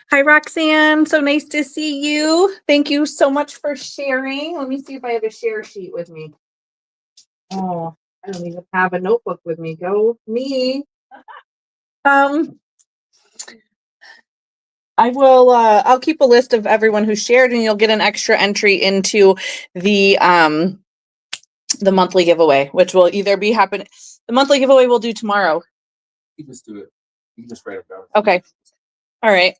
Hi, Roxanne. So nice to see you. Thank you so much for sharing. Let me see if I have a share sheet with me. Oh, I don't even have a notebook with me. Go me. Um, I will I'll keep a list of everyone who shared, and you'll get an extra entry into the monthly giveaway, which will either be happening. The monthly giveaway we'll do tomorrow. You just do it. You just write it down. Okay. All right.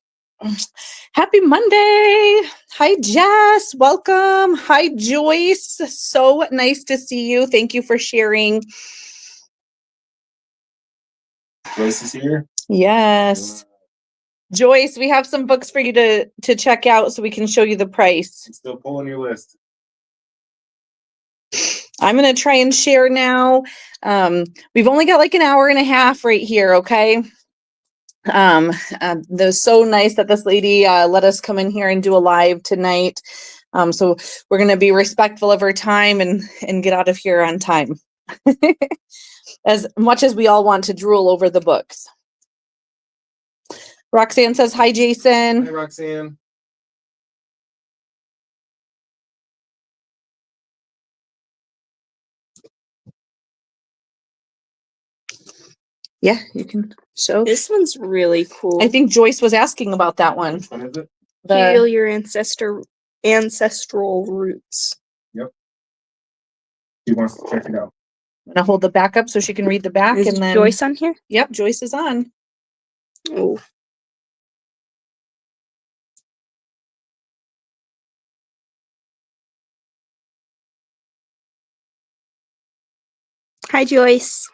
Happy Monday. Hi, Jess. Welcome. Hi, Joyce. So nice to see you. Thank you for sharing. Joyce is here? Yes. Joyce, we have some books for you to check out so we can show you the price. I'm still pulling your list. I'm going to try and share now. We've only got like an hour and a half right here, okay? They're so nice that this lady let us come in here and do a live tonight. So we're going to be respectful of her time and get out of here on time. As much as we all want to drool over the books. Roxanne says, hi, Jason. Hi, Roxanne. Yeah, you can show. This one's really cool. I think Joyce was asking about that one. Which one is it? Heal your ancestral roots. Yep. She wants to check it out. I'm gonna hold the back up so she can read the back. Is and then Joyce on here? Yep, Joyce is on. Oh. Hi, Joyce.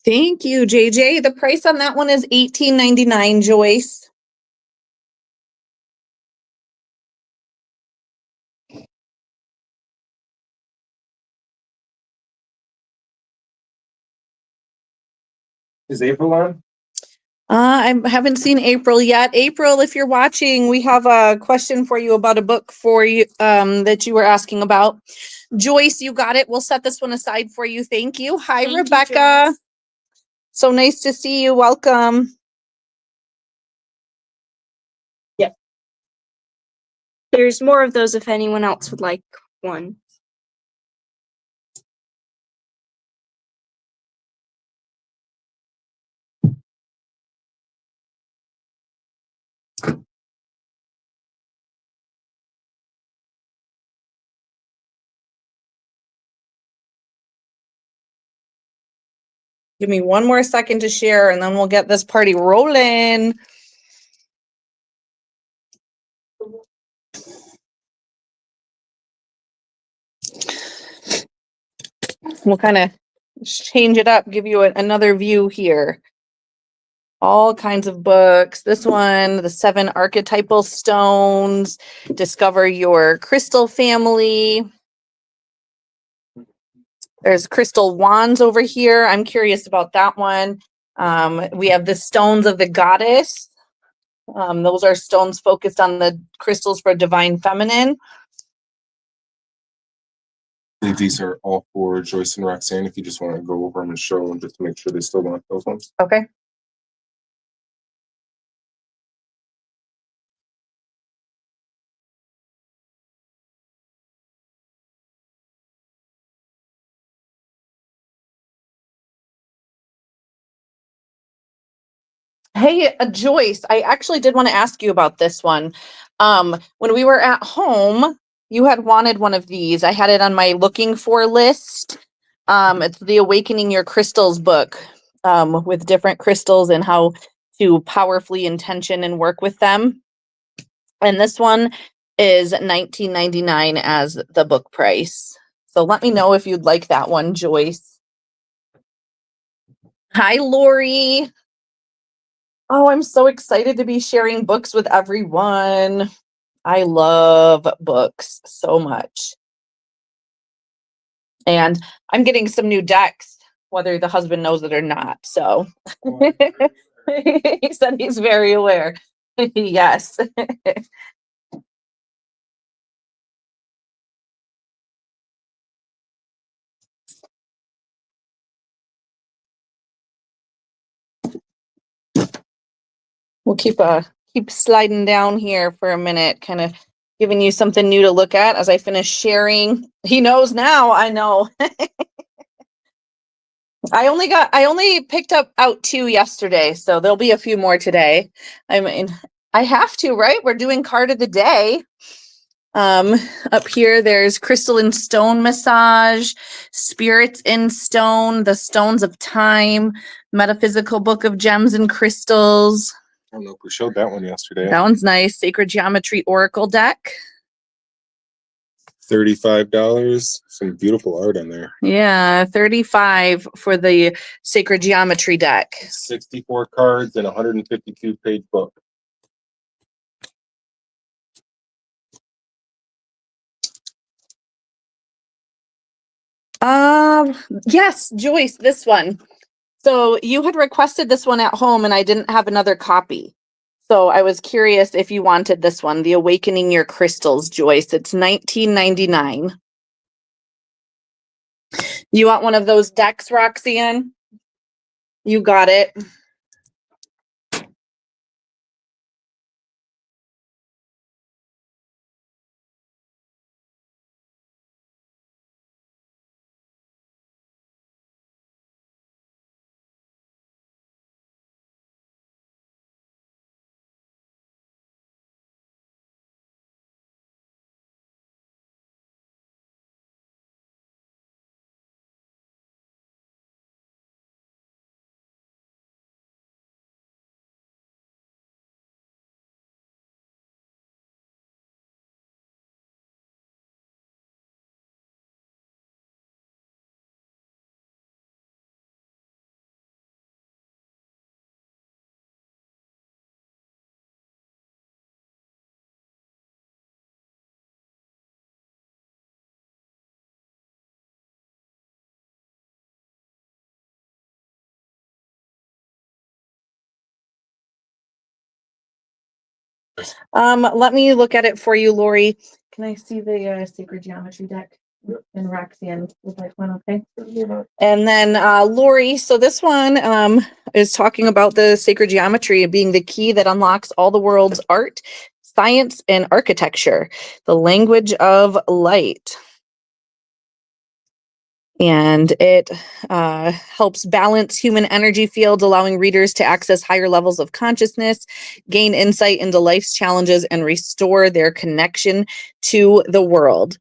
Thank you, JJ. The price on that one is $18.99, Joyce. Is April on? I haven't seen April yet. April, if you're watching, we have a question for you about a book for you that you were asking about. Joyce, you got it. We'll set this one aside for you. Thank you. Hi, Thank you, Rebecca. Joyce. So nice to see you. Welcome. Yep. There's more of those if anyone else would like one. Give me one more second to share and then we'll get this party rolling. We'll kind of change it up, give you another view here. All kinds of books. This one, the 7 archetypal stones, discover your crystal family. There's crystal wands over here. I'm curious about that one. We have the stones of the goddess. Those are stones focused on the crystals for divine feminine. I think these are all for Joyce and Roxanne. If you just want to go over them and show them just to make sure they still want those ones. Okay. Hey, Joyce, I actually did want to ask you about this one. When we were at home, you had wanted one of these. I had it on my looking for list. It's the Awakening Your Crystals book, with different crystals and how to powerfully intention and work with them. And this one is $19.99 as the book price. So let me know if you'd like that one, Joyce. Hi, Lori. Oh, I'm so excited to be sharing books with everyone. I love books so much. And I'm getting some new decks, whether the husband knows it or not. So he said he's very aware. Yes. We'll keep sliding down here for a minute, kind of giving you something new to look at as I finish sharing. He knows now, I know. I only picked up out 2 yesterday, so there'll be a few more today. I mean, I have to, right? We're doing card of the day. Up here, there's crystal and stone massage, spirits in stone, the stones of time, metaphysical book of gems and crystals. I don't know if we showed that one yesterday. That one's nice. Sacred geometry oracle deck. $35. Some beautiful art in there. Yeah, 35 for the sacred geometry deck. 64 cards and 152-page book. Yes, Joyce, this one. So you had requested this one at home and I didn't have another copy. So I was curious if you wanted this one, The Awakening Your Crystals, Joyce. It's $19.99. You want one of those decks, Roxanne? You got it. Let me look at it for you, Lori. Can I see the sacred geometry deck? And Roxanne would like one, okay? And then Lori, so this one is talking about the sacred geometry being the key that unlocks all the world's art, science, and architecture, the language of light. And it helps balance human energy fields, allowing readers to access higher levels of consciousness, gain insight into life's challenges, and restore their connection to the world.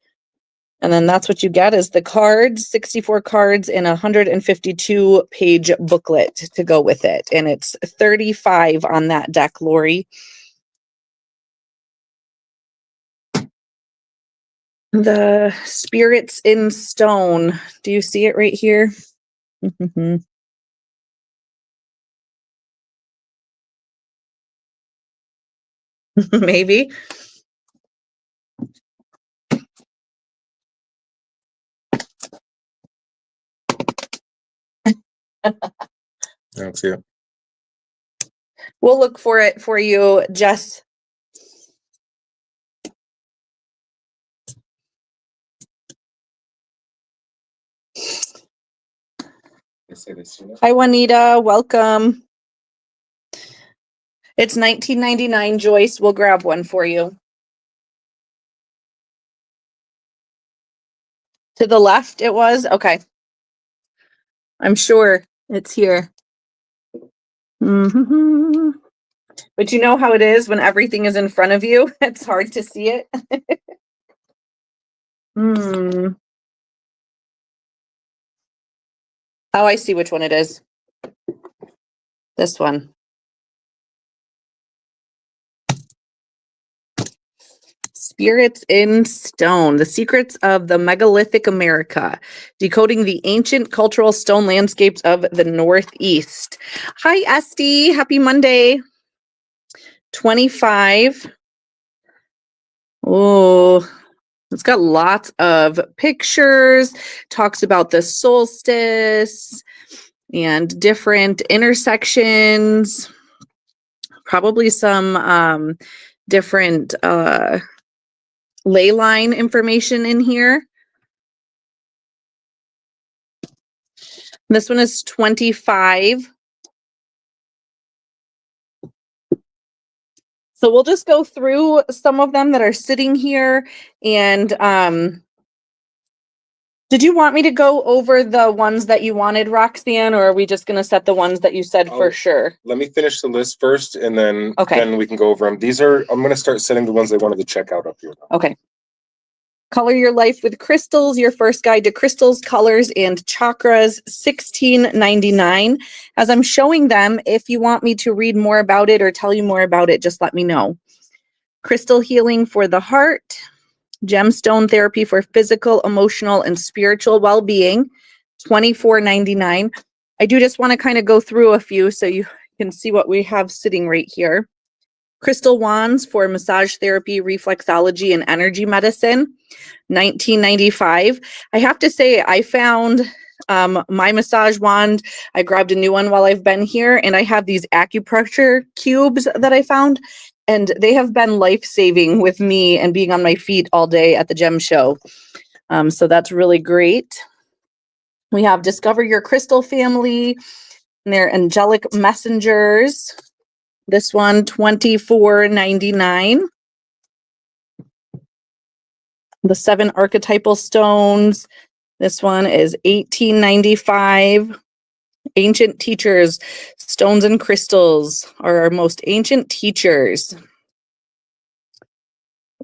And then that's what you get is the cards, 64 cards in a 152-page booklet to go with it. And it's 35 on that deck, Lori. The spirits in stone. Do you see it right here? Maybe. I don't see it. We'll look for it for you, Jess. Hi, Juanita. Welcome. It's $19.99, Joyce. We'll grab one for you. To the left, it was? Okay. I'm sure it's here. Mm-hmm. But you know how it is when everything is in front of you? It's hard to see it. Oh, I see which one it is. This one. Spirits in Stone, The Secrets of the Megalithic America, Decoding the Ancient Cultural Stone Landscapes of the Northeast. Hi, Esty. Happy Monday. 25. Oh, It's got lots of pictures, talks about the solstice and different intersections, probably some different ley line information in here. This one is 25. So we'll just go through some of them that are sitting here. And did you want me to go over the ones that you wanted, Roxanne, or are we just going to set the ones that you said for sure? Let me finish the list first, and then Okay. then we can go over them. I'm going to start setting the ones I wanted to check out up here. Okay. Color Your Life with Crystals, your first guide to crystals, colors, and chakras, $16.99. As I'm showing them, if you want me to read more about it or tell you more about it, just let me know. Crystal Healing for the Heart, Gemstone Therapy for Physical, Emotional, and Spiritual Well-Being, $24.99. I do just want to kind of go through a few so you can see what we have sitting right here. Crystal Wands for Massage Therapy, Reflexology, and Energy Medicine, $19.95. I have to say, I found my massage wand. I grabbed a new one while I've been here, and I have these acupressure cubes that I found, and they have been life-saving with me and being on my feet all day at the gem show. So that's really great. We have Discover Your Crystal Family and their Angelic Messengers. This one, $24.99. The 7 Archetypal Stones. This one is $18.95. Ancient Teachers, Stones and Crystals are our most ancient teachers.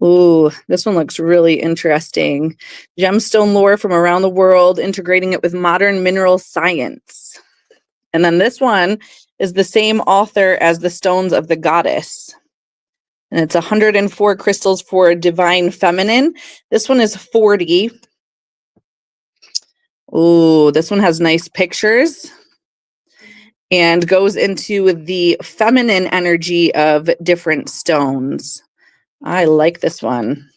Ooh, this one looks really interesting. Gemstone lore from around the world, integrating it with modern mineral science. And then this one is the same author as the Stones of the Goddess. And it's 104 crystals for divine feminine. This one is 40. Ooh, this one has nice pictures and goes into the feminine energy of different stones. I like this one.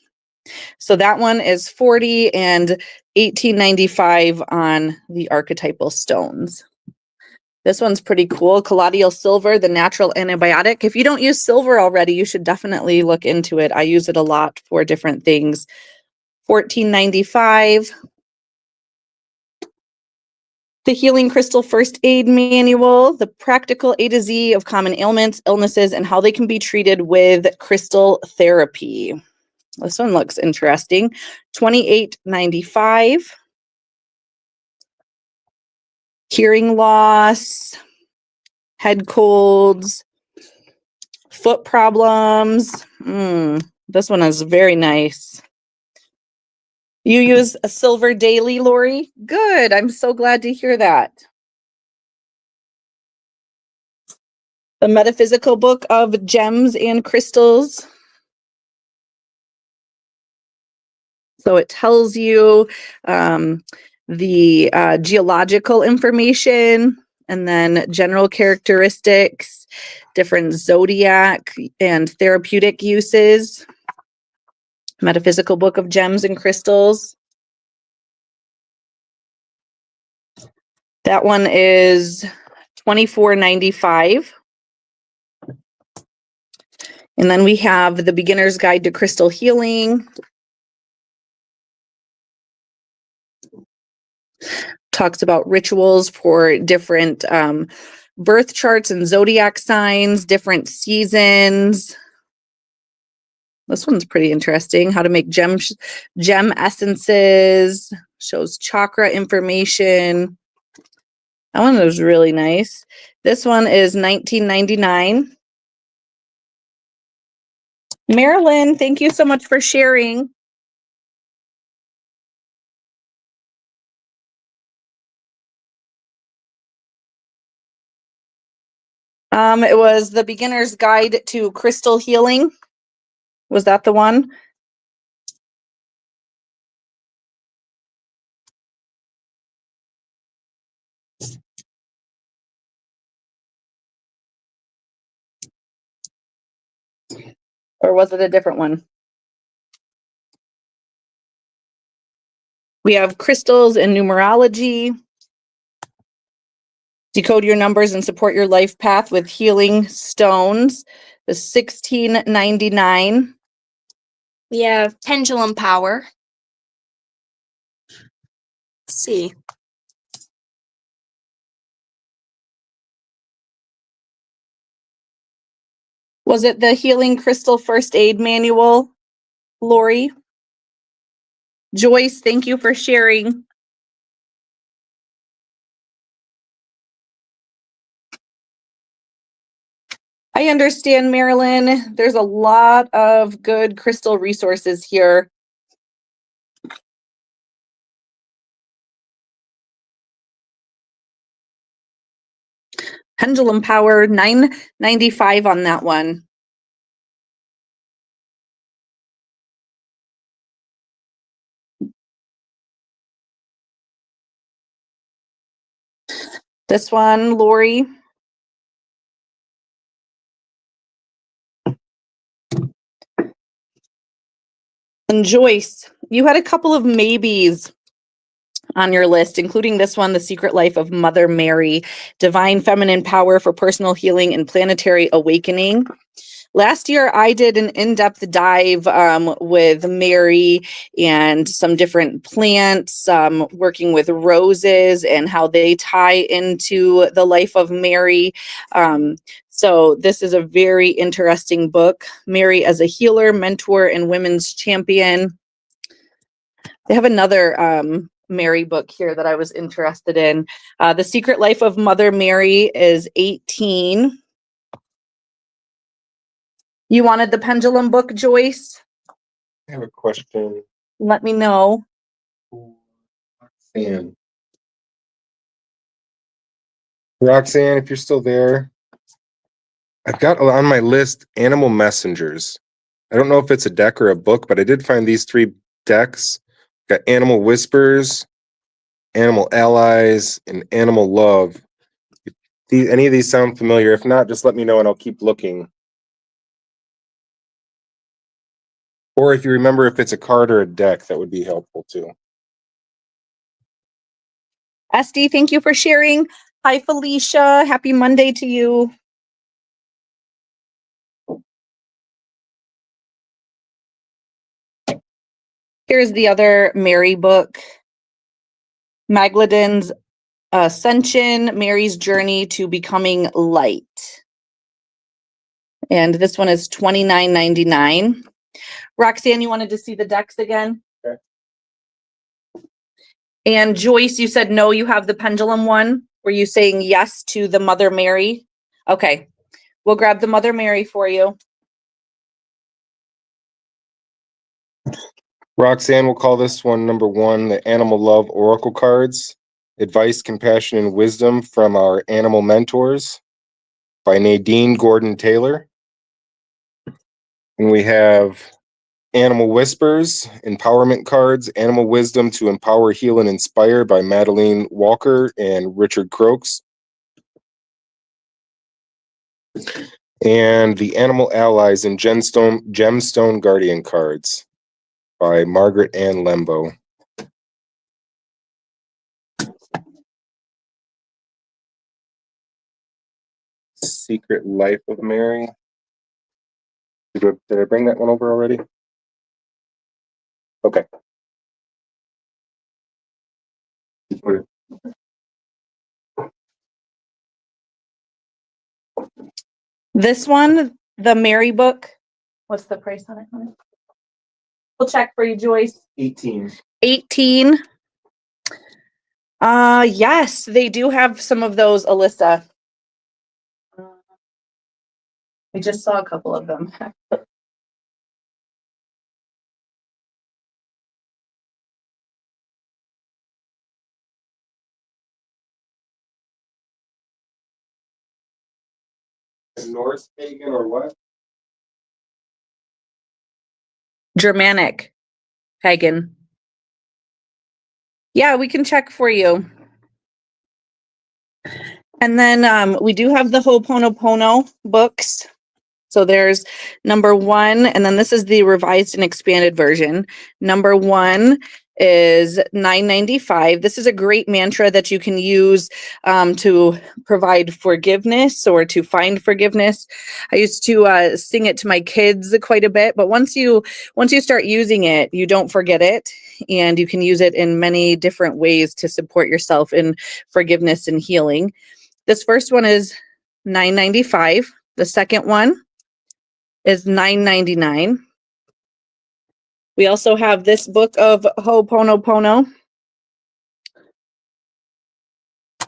So that one is 40 and $18.95 on the archetypal stones. This one's pretty cool. Colloidal silver, the natural antibiotic. If you don't use silver already, you should definitely look into it. I use it a lot for different things. $14.95. The Healing Crystal First Aid Manual, the practical A to Z of common ailments, illnesses, and how they can be treated with crystal therapy. This one looks interesting. $28.95. Hearing loss, head colds, foot problems. This one is very nice. You use a silver daily, Lori? Good. I'm so glad to hear that. The Metaphysical Book of Gems and Crystals. So it tells you the geological information and then general characteristics, different zodiac and therapeutic uses. Metaphysical Book of Gems and Crystals. That one is $24.95. And then we have the Beginner's Guide to Crystal Healing. Talks about rituals for different birth charts and zodiac signs, different seasons. This one's pretty interesting. How to make gem essences. Shows chakra information. That one was really nice. This one is $19.99. Marilyn, thank you so much for sharing. It was the Beginner's Guide to Crystal Healing. Was that the one? Or was it a different one? We have crystals and numerology. Decode your numbers and support your life path with healing stones. The $16.99. We have pendulum power. Let's see. Was it the Healing Crystal First Aid Manual, Lori? Joyce, thank you for sharing. I understand, Marilyn. There's a lot of good crystal resources here. Pendulum Power, $9.95 on that one. This one, Lori. And Joyce, you had a couple of maybes on your list, including this one, The Secret Life of Mother Mary, Divine Feminine Power for Personal Healing and Planetary Awakening. Last year, I did an in-depth dive with Mary and some different plants, working with roses and how they tie into the life of Mary. So this is a very interesting book. Mary as a healer, mentor, and women's champion. They have another Mary book here that I was interested in. The Secret Life of Mother Mary is $18. You wanted the pendulum book, Joyce? I have a question. Let me know. Roxanne. Roxanne, if you're still there, I've got on my list Animal Messengers. I don't know if it's a deck or a book, but I did find these 3 decks. Got Animal Whispers, Animal Allies, and Animal Love. If any of these sound familiar? If not, just let me know and I'll keep looking. Or if you remember if it's a card or a deck, that would be helpful too. Esty, thank you for sharing. Hi, Felicia. Happy Monday to you. Here's the other Mary book. Magdalene's Ascension, Mary's Journey to Becoming Light. And this one is $29.99. Roxanne, you wanted to see the decks again? Okay. And Joyce, you said no, you have the pendulum one. Were you saying yes to the Mother Mary? Okay, we'll grab the Mother Mary for you. Roxanne, we'll call this one number 1, the Animal Love Oracle Cards. Advice, Compassion, and Wisdom from Our Animal Mentors by Nadine Gordon Taylor. And we have Animal Whispers, Empowerment Cards, Animal Wisdom to Empower, Heal, and Inspire by Madeline Walker and Richard Croaks. And the Animal Allies and Gemstone Guardian Cards by Margaret Ann Lembo. Secret Life of Mary. Did I bring that one over already? Okay. This one, the Mary book. What's the price on it, honey? We'll check for you, Joyce. 18. 18. Yes, they do have some of those, Alyssa. I just saw a couple of them. Norse pagan or what? Germanic pagan. Yeah, we can check for you. And then we do have the Ho'oponopono books. So there's number 1, and then this is the revised and expanded version. Number 1 is $9.95. This is a great mantra that you can use to provide forgiveness or to find forgiveness. I used to sing it to my kids quite a bit, but once you start using it, you don't forget it, and you can use it in many different ways to support yourself in forgiveness and healing. This first one is $9.95. The second one is $9.99. We also have this book of Ho'oponopono.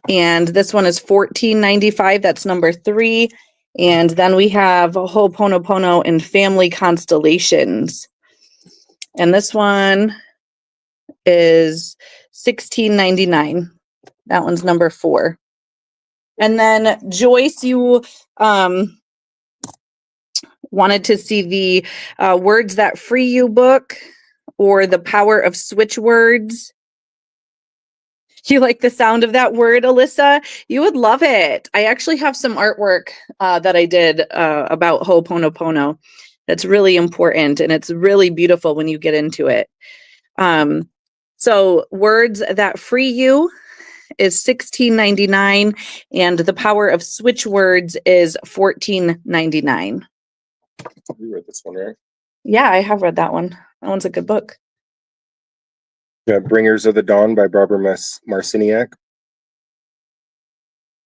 And this one is $14.95. That's number 3. And then we have Ho'oponopono and Family Constellations. And this one is $16.99. That one's number 4. And then Joyce, you wanted to see the Words That Free You book or The Power of Switch Words. You like the sound of that word, Alyssa? You would love it. I actually have some artwork that I did about Ho'oponopono. That's really important, and it's really beautiful when you get into it. So Words That Free You is $16.99, and The Power of Switch Words is $14.99. You read this one, right? Yeah, I have read that one. That one's a good book. Yeah, Bringers of the Dawn by Barbara Marciniak.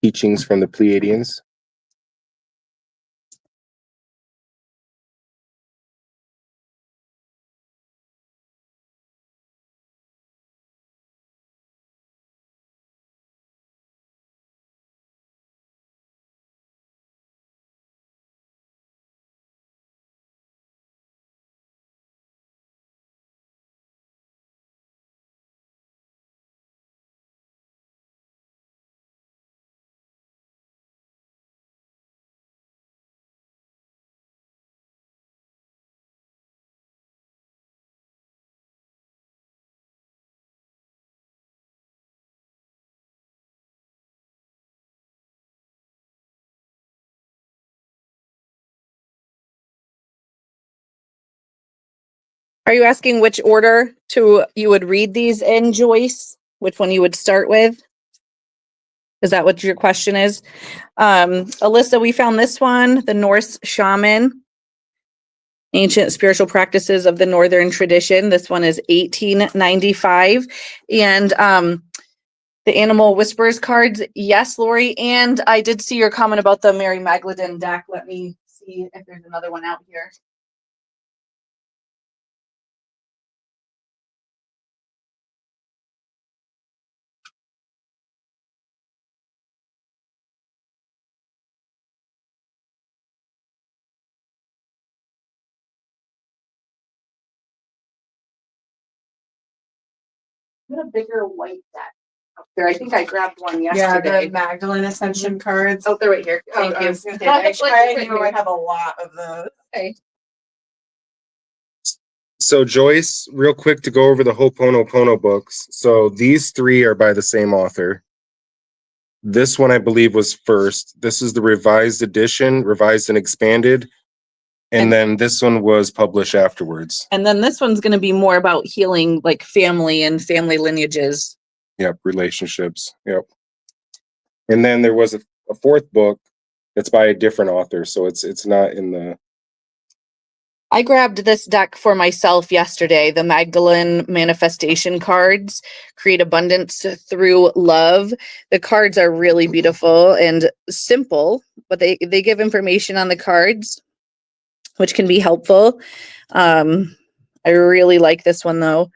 Teachings from the Pleiadians. Are you asking which order you would read these in, Joyce? Which one you would start with? Is that what your question is? Alyssa, we found this one, The Norse Shaman, Ancient Spiritual Practices of the Northern Tradition. This one is $18.95. And the Animal Whispers cards, yes, Lori. And I did see your comment about the Mary Magdalene deck. Let me see if there's another one out here. What a bigger white deck up there. I think I grabbed one yesterday. Yeah, the Magdalene Ascension cards. Oh, they're right here. Thank you. I was gonna say, I know I have a lot of those. Okay. So Joyce, real quick to go over the Ho'oponopono books. So these 3 are by the same author. This one I believe was first. This is the revised edition, revised and expanded. And then this one was published afterwards. And then this one's going to be more about healing like family and family lineages. Yep, relationships. Yep. And then there was a 4th book that's by a different author. So it's not in the... I grabbed this deck for myself yesterday, the Magdalene Manifestation cards, Create Abundance Through Love. The cards are really beautiful and simple, but they give information on the cards, which can be helpful. I really like this one though.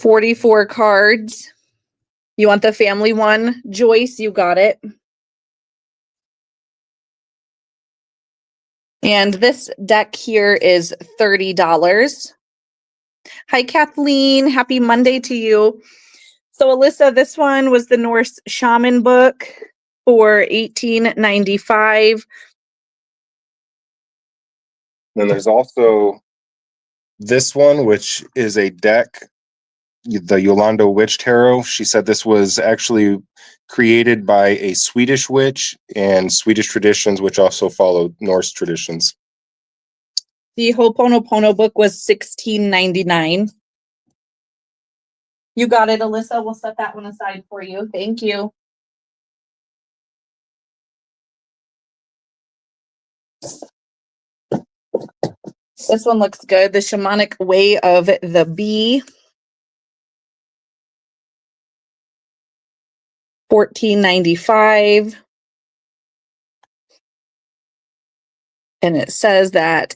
44 cards. You want the family one, Joyce? You got it. And this deck here is $30. Hi, Kathleen. Happy Monday to you. So, Alyssa, this one was the Norse Shaman book for $18.95. And there's also this one, which is a deck, the Yolanda Witch Tarot. She said this was actually created by a Swedish witch and Swedish traditions, which also followed Norse traditions. The Ho'oponopono book was $16.99. You got it, Alyssa. We'll set that one aside for you. Thank you. This one looks good. The Shamanic Way of the Bee. $14.95. And it says that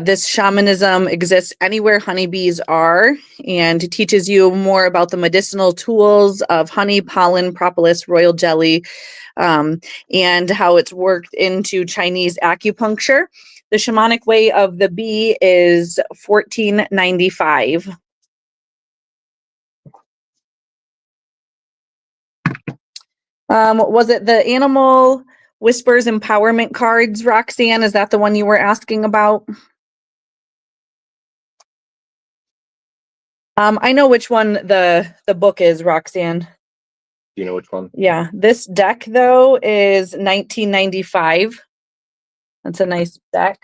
this shamanism exists anywhere honeybees are, and teaches you more about the medicinal tools of honey, pollen, propolis, royal jelly, and how it's worked into Chinese acupuncture. The Shamanic Way of the Bee is $14.95. Was it the Animal Whispers Empowerment cards, Roxanne? Is that the one you were asking about? I know which one the book is, Roxanne. Do you know which one? Yeah, this deck though is $19.95. That's a nice deck.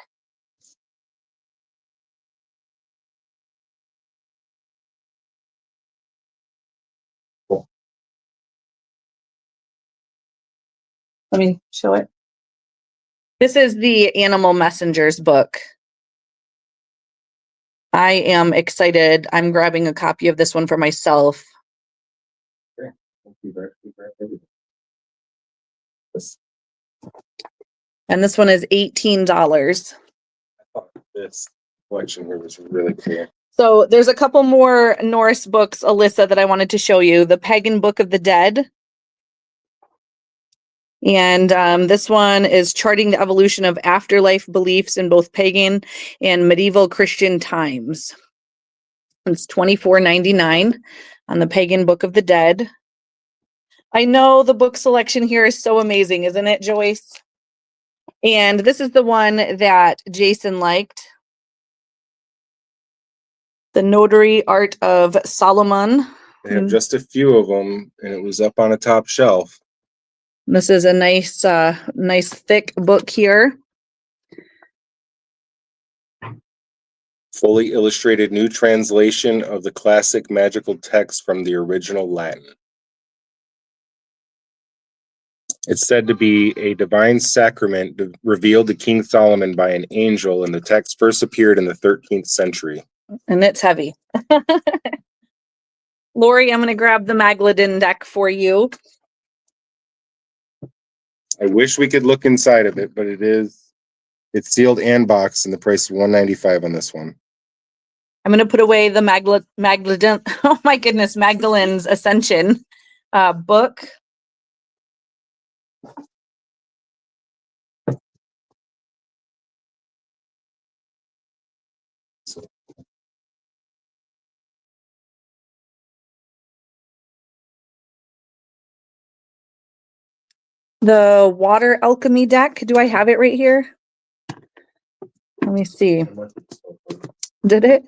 Cool. Let me show it. This is the Animal Messengers book. I am excited. I'm grabbing a copy of this one for myself. And this one is $18. I thought this collection here was really cool. So there's a couple more Norse books, Alyssa, that I wanted to show you. The Pagan Book of the Dead. And this one is charting the evolution of afterlife beliefs in both pagan and medieval Christian times. It's $24.99 on the Pagan Book of the Dead. I know the book selection here is so amazing, isn't it, Joyce? And this is the one that Jason liked. The Notary Art of Solomon. They have just a few of them, and it was up on a top shelf. This is a nice, nice thick book here. Fully illustrated new translation of the classic magical text from the original Latin. It's said to be a divine sacrament revealed to King Solomon by an angel, and the text first appeared in the 13th century. And it's heavy. Lori, I'm going to grab the Magladin deck for you. I wish we could look inside of it, but it's sealed and boxed, and the price is $195 on this one. I'm going to put away the Magladin, oh my goodness, Magdalene's Ascension book. The Water Alchemy deck. Do I have it right here? Let me see. Did it?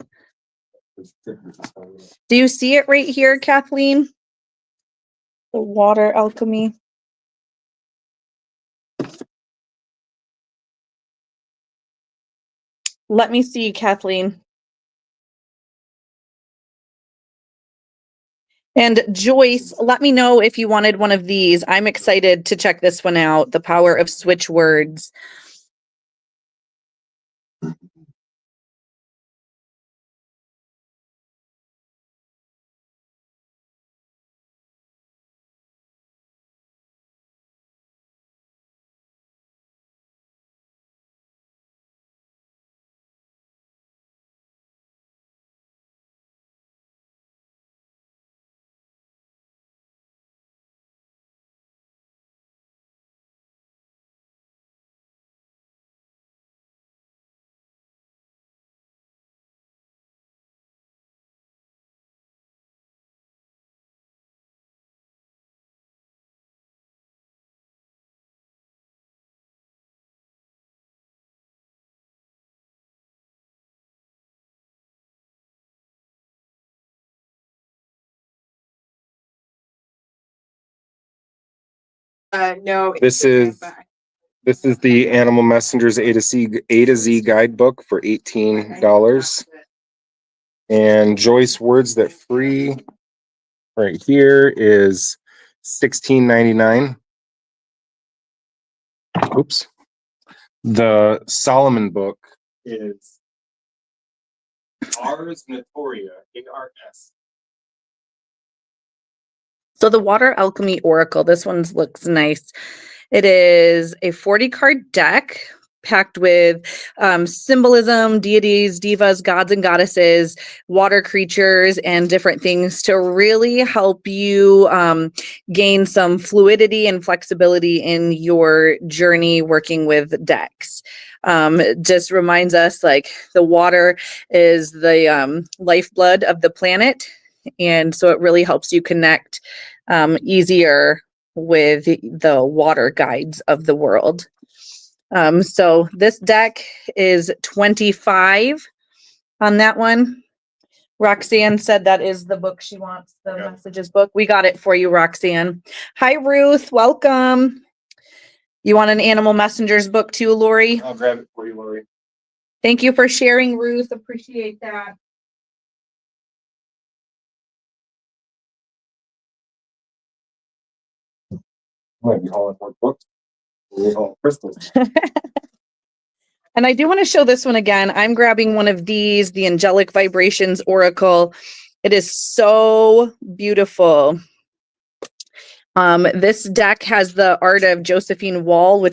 Do you see it right here, Kathleen? The Water Alchemy. Let me see, Kathleen. And Joyce, let me know if you wanted one of these. I'm excited to check this one out. The Power of Switch Words. No. This is the Animal Messengers A to Z guidebook for $18. And Joyce, words that free right here is $16.99. Oops. The Solomon book is Ars Notoria, ARS. So the Water Alchemy Oracle, this one looks nice. It is a 40 card deck packed with symbolism, deities, divas, gods and goddesses, water creatures, and different things to really help you gain some fluidity and flexibility in your journey working with decks. It just reminds us like the water is the lifeblood of the planet. And so it really helps you connect easier with the water guides of the world. So this deck is 25 on that one. Roxanne said that is the book she wants, the messages book. We got it for you, Roxanne. Hi, Ruth. Welcome. You want an Animal Messengers book too, Lori? I'll grab it for you, Lori. Thank you for sharing, Ruth. Appreciate that. Might be hauling more books. We're hauling crystals. And I do want to show this one again. I'm grabbing one of these, the Angelic Vibrations Oracle. It is so beautiful. This deck has the art of Josephine Wall,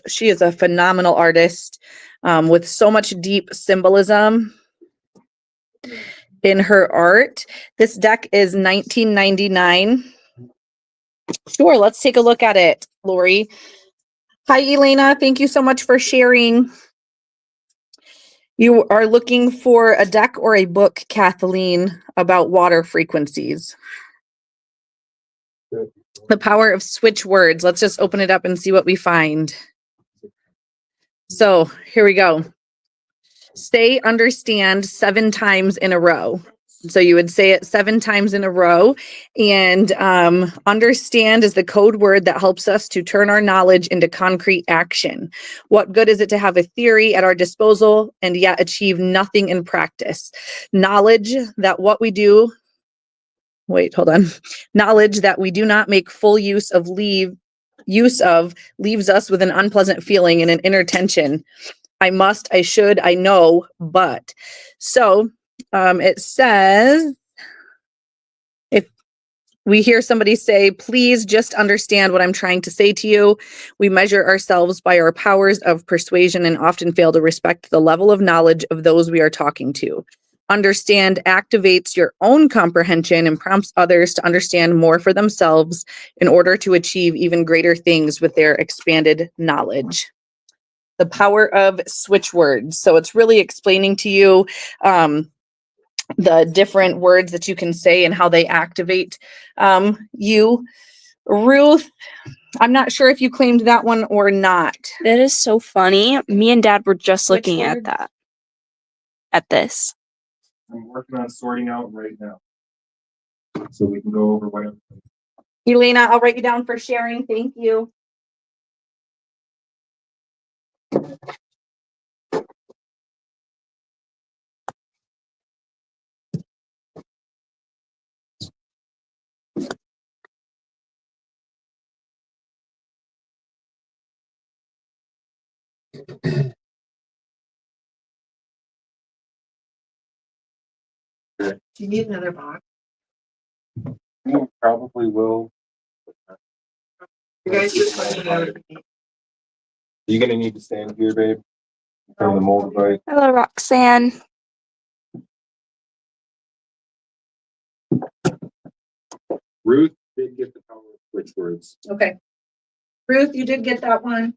she is a phenomenal artist with so much deep symbolism in her art. This deck is $19.99. Sure, let's take a look at it, Lori. Hi, Elena. Thank you so much for sharing. You are looking for a deck or a book, Kathleen, about water frequencies. The power of switch words. Let's just open it up and see what we find. So here we go. Say understand 7 times in a row. So you would say it 7 times in a row. And understand is the code word that helps us to turn our knowledge into concrete action. What good is it to have a theory at our disposal and yet achieve nothing in practice? Knowledge that what we do, knowledge that we do not make full use of leaves us with an unpleasant feeling and an inner tension. I must, I should, I know, but. So it says, if we hear somebody say, please just understand what I'm trying to say to you, we measure ourselves by our powers of persuasion and often fail to respect the level of knowledge of those we are talking to. Understand activates your own comprehension and prompts others to understand more for themselves in order to achieve even greater things with their expanded knowledge. The power of switch words. So it's really explaining to you the different words that you can say and how they activate you. Ruth, I'm not sure if you claimed that one or not. That is so funny. Me and Dad were just Which looking words? at this. I'm working on sorting out right now. So we can go over whatever. Elena, I'll write you down for sharing. Thank you. Do you need another box? You probably will. You guys just let me know. You're gonna need to stand here, babe. In front of the mold bike. Hello, Roxanne. Ruth did get the power of switch words. Okay. Ruth, you did get that one.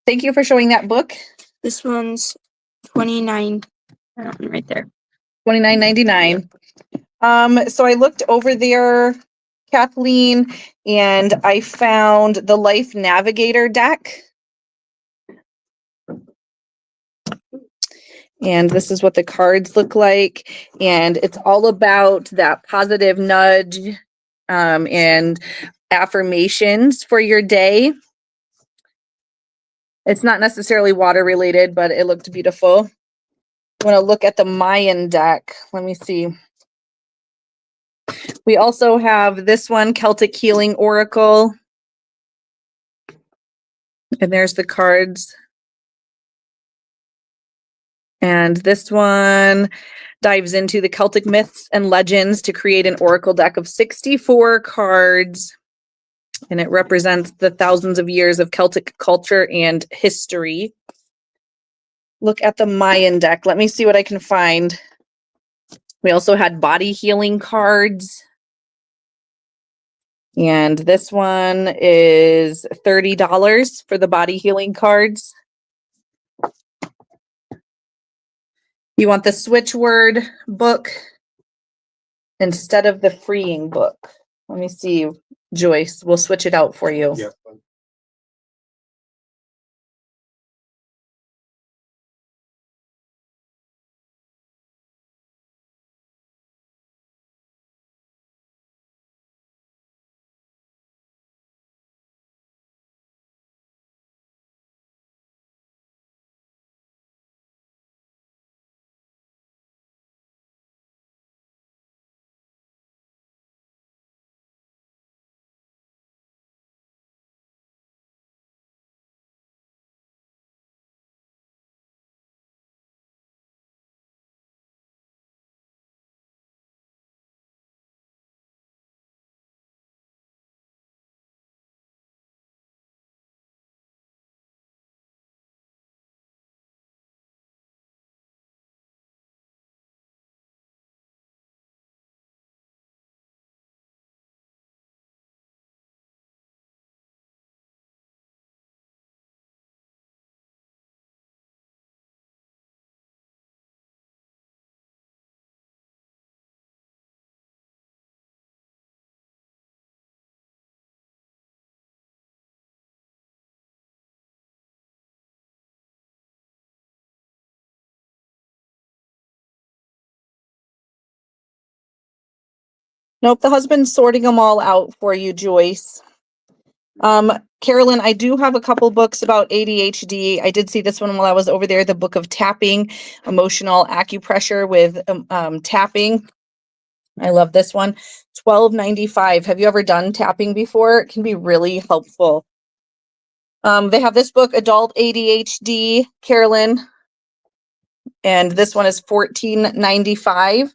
Thank you for showing that book. This one's 29. That one right there. $29.99. So I looked over there, Kathleen, and I found the Life Navigator deck. And this is what the cards look like. And it's all about that positive nudge and affirmations for your day. It's not necessarily water related, but it looked beautiful. I want to look at the Mayan deck. Let me see. We also have this one, Celtic Healing Oracle. And there's the cards. And this one dives into the Celtic myths and legends to create an oracle deck of 64 cards. And it represents the thousands of years of Celtic culture and history. Look at the Mayan deck. Let me see what I can find. We also had body healing cards. And this one is $30 for the body healing cards. You want the switch word book instead of the freeing book. Let me see, Joyce. We'll switch it out for you. Yep. Nope, the husband's sorting them all out for you, Joyce. Carolyn, I do have a couple books about ADHD. I did see this one while I was over there, the book of tapping, emotional acupressure with tapping. I love this one. $12.95. Have you ever done tapping before? It can be really helpful. They have this book, Adult ADHD, Carolyn, and this one is $14.95.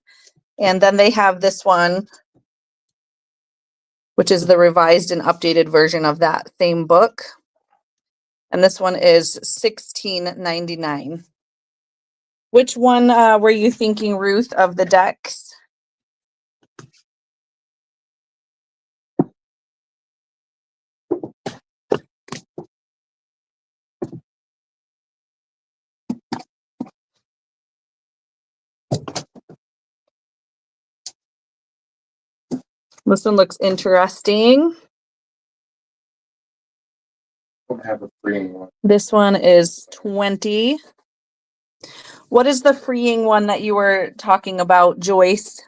And then they have this one, which is the revised and updated version of that same book. And this one is $16.99. Which one were you thinking, Ruth, of the decks? This one looks interesting. Don't have a freeing one. This one is 20. What is the freeing one that you were talking about, Joyce?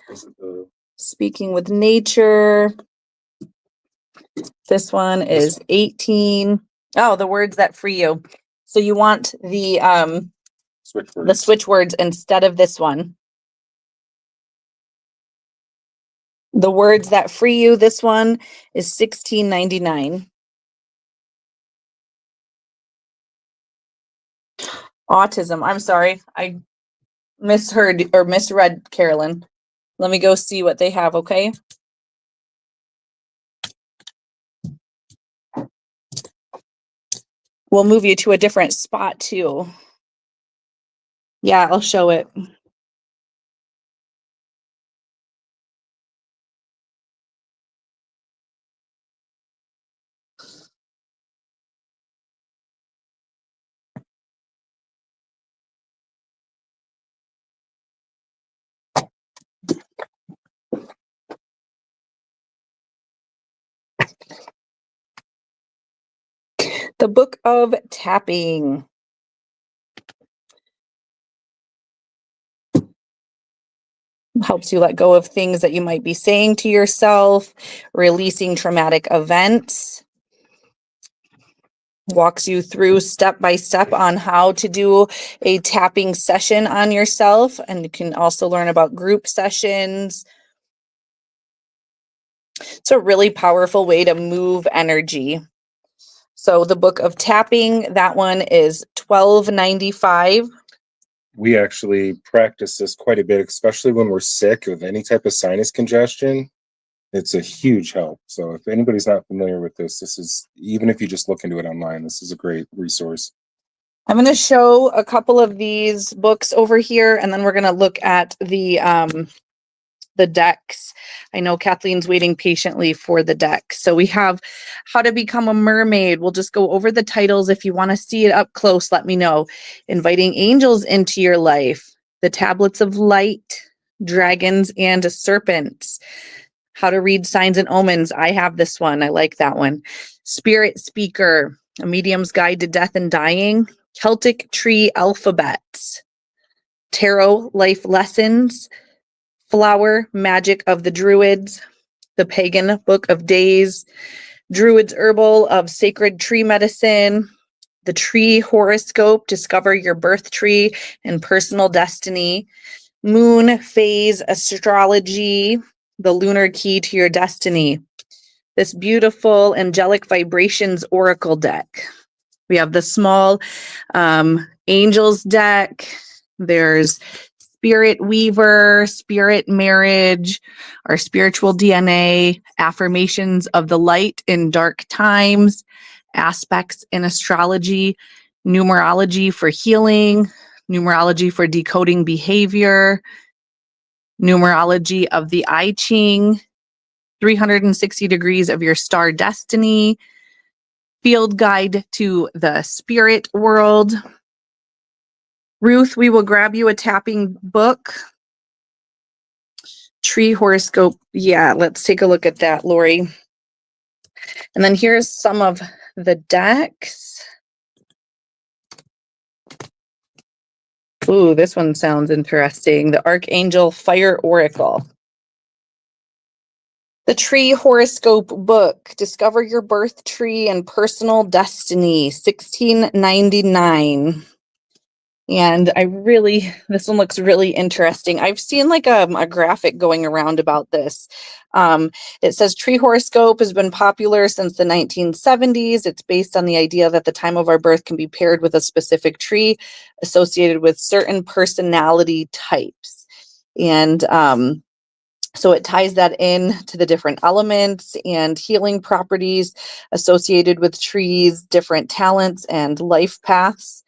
This is the Speaking with nature. This one is 18. Oh, the words that free you. So you want the switch word. the switch words instead of this one. The words that free you, this one is $16.99. Autism. I'm sorry. I misheard or misread Carolyn. Let me go see what they have, okay? We'll move you to a different spot too. Yeah, I'll show it. The Book of Tapping. Helps you let go of things that you might be saying to yourself, releasing traumatic events. Walks you through step by step on how to do a tapping session on yourself. And you can also learn about group sessions. It's a really powerful way to move energy. So the Book of Tapping, that one is $12.95. We actually practice this quite a bit, especially when we're sick with any type of sinus congestion. It's a huge help. So if anybody's not familiar with this, this is, even if you just look into it online, this is a great resource. I'm going to show a couple of these books over here, and then we're going to look at the decks. I know Kathleen's waiting patiently for the deck. So we have How to Become a Mermaid. We'll just go over the titles. If you want to see it up close, let me know. Inviting Angels into Your Life. The Tablets of Light. Dragons and Serpents. How to Read Signs and Omens. I have this one. I like that one. Spirit Speaker. A Medium's Guide to Death and Dying. Celtic Tree Alphabets. Tarot Life Lessons. Flower Magic of the Druids, The Pagan Book of Days, Druid's Herbal of Sacred Tree Medicine, The Tree Horoscope, Discover Your Birth Tree and Personal Destiny, Moon Phase Astrology, The Lunar Key to Your Destiny, this beautiful Angelic Vibrations Oracle deck. We have the small Angels deck. There's Spirit Weaver, Spirit Marriage, our Spiritual DNA, Affirmations of the Light in Dark Times, Aspects in Astrology, Numerology for Healing, Numerology for Decoding Behavior, Numerology of the I Ching, 360 Degrees of Your Star Destiny, Field Guide to the Spirit World. Ruth, we will grab you a tapping book. Tree Horoscope. Yeah, let's take a look at that, Lori. And then here's some of the decks. Ooh, this one sounds interesting. The Archangel Fire Oracle. The Tree Horoscope book. Discover Your Birth Tree and Personal Destiny. $16.99. And this one looks really interesting. I've seen like a graphic going around about this. It says Tree Horoscope has been popular since the 1970s. It's based on the idea that the time of our birth can be paired with a specific tree associated with certain personality types. And so it ties that in to the different elements and healing properties associated with trees, different talents and life paths.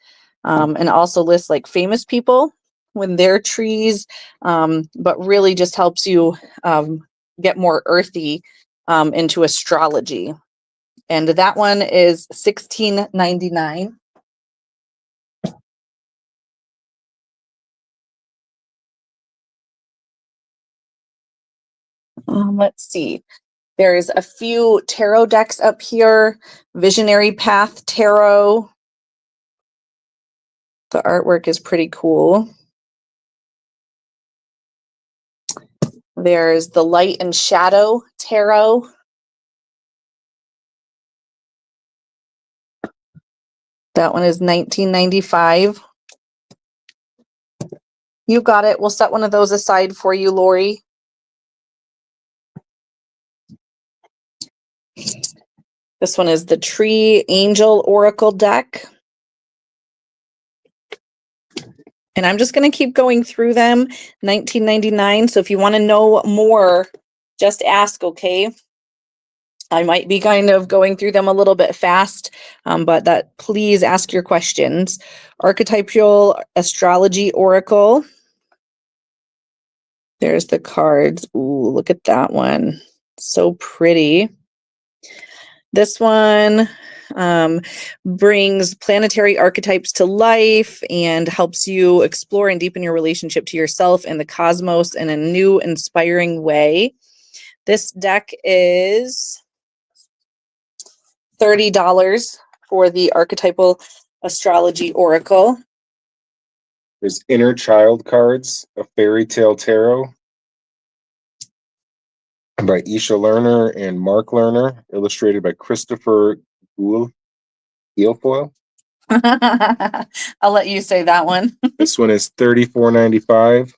And also lists like famous people when they're trees, but really just helps you get more earthy into astrology. And that one is $16.99. Let's see. There's a few tarot decks up here. Visionary Path Tarot. The artwork is pretty cool. There's the Light and Shadow Tarot. That one is $19.95. You got it. We'll set one of those aside for you, Lori. This one is the Tree Angel Oracle deck. And I'm just going to keep going through them. $19.99. So if you want to know more, just ask, okay? I might be kind of going through them a little bit fast, but please ask your questions. Archetypal Astrology Oracle. There's the cards. Ooh, look at that one. So pretty. This one brings planetary archetypes to life and helps you explore and deepen your relationship to yourself and the cosmos in a new, inspiring way. This deck is $30 for the archetypal astrology oracle. There's Inner Child cards, a fairy tale tarot by Isha Lerner and Mark Lerner, illustrated by Christopher Guilfoyle. I'll let you say that one. This one is $34.95,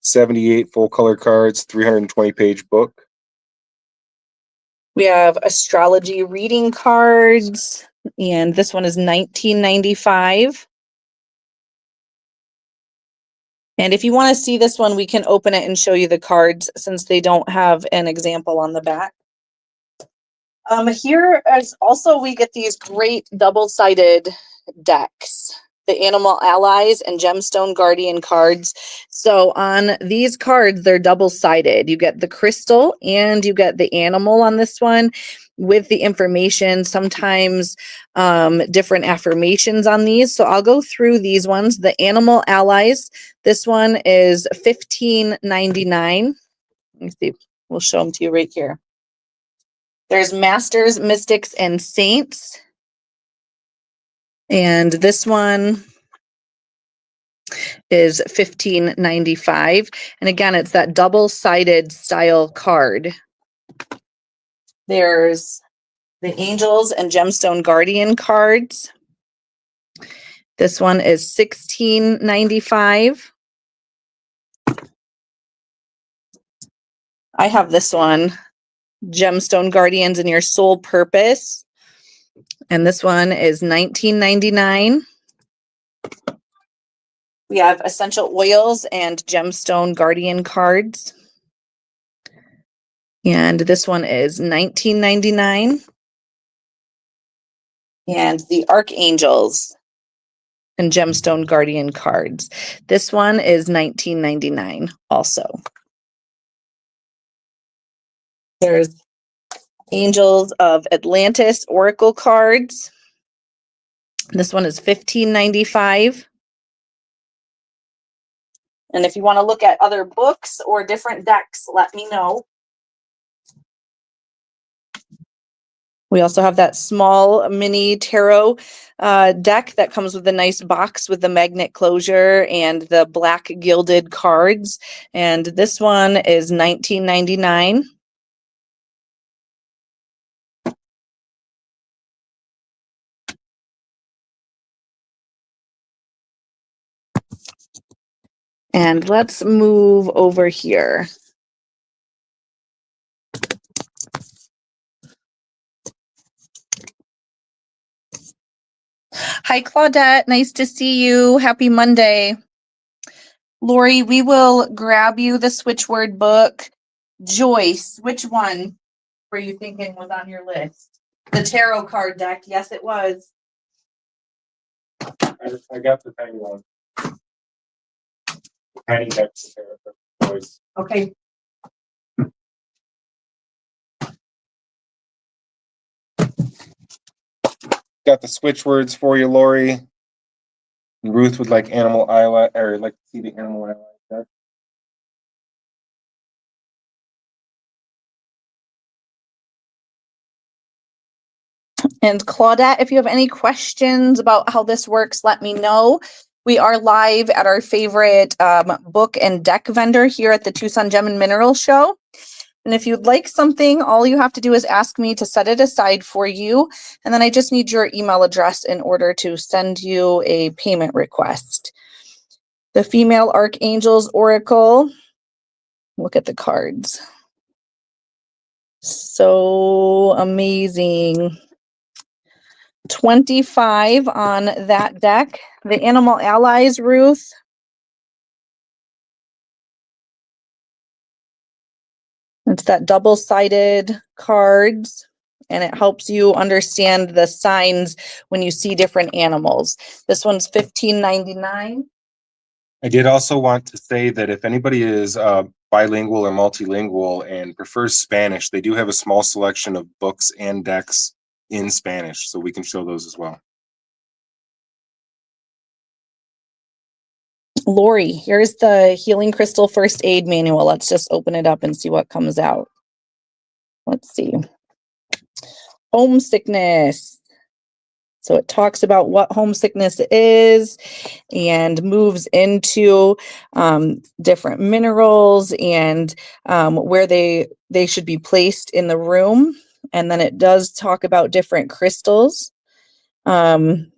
78 full color cards, 320-page book. We have astrology reading cards, and this one is $19.95. And if you want to see this one, we can open it and show you the cards since they don't have an example on the back. Here is also, we get these great double-sided decks, the Animal Allies and Gemstone Guardian cards. So on these cards, they're double-sided. You get the crystal and you get the animal on this one with the information, sometimes different affirmations on these. So I'll go through these ones. The Animal Allies, this one is $15.99. Let me see. We'll show them to you right here. There's Masters, Mystics, and Saints. And this one is $15.95. And again, it's that double-sided style card. There's the Angels and Gemstone Guardian cards. This one is $16.95. I have this one, Gemstone Guardians and Your Soul Purpose. And this one is $19.99. We have Essential Oils and Gemstone Guardian cards. And this one is $19.99. And the Archangels and Gemstone Guardian cards. This one is $19.99 also. There's Angels of Atlantis Oracle cards. This one is $15.95. And if you want to look at other books or different decks, let me know. We also have that small mini tarot deck that comes with a nice box with the magnet closure and the black gilded cards. And this one is $19.99. And let's move over here. Hi, Claudette. Nice to see you. Happy Monday. Lori, we will grab you the switchword book. Joyce, which one were you thinking was on your list? The tarot card deck. Yes, it was. I got the tiny one. Tiny decks. Okay. Got the switch words for you, Lori. Ruth would like Animal Eye, or like to see the Animal Eye deck. And Claudette, if you have any questions about how this works, let me know. We are live at our favorite book and deck vendor here at the Tucson Gem and Mineral Show. And if you'd like something, all you have to do is ask me to set it aside for you. And then I just need your email address in order to send you a payment request. The Female Archangels Oracle. Look at the cards. So amazing. 25 on that deck. The Animal Allies, Ruth. It's that double-sided cards, and it helps you understand the signs when you see different animals. This one's $15.99. I did also want to say that if anybody is bilingual or multilingual and prefers Spanish, they do have a small selection of books and decks in Spanish, so we can show those as well. Lori, here's the Healing Crystal First Aid Manual. Let's just open it up and see what comes out. Let's see. Homesickness. So it talks about what homesickness is and moves into different minerals and where they should be placed in the room. And then it does talk about different crystals on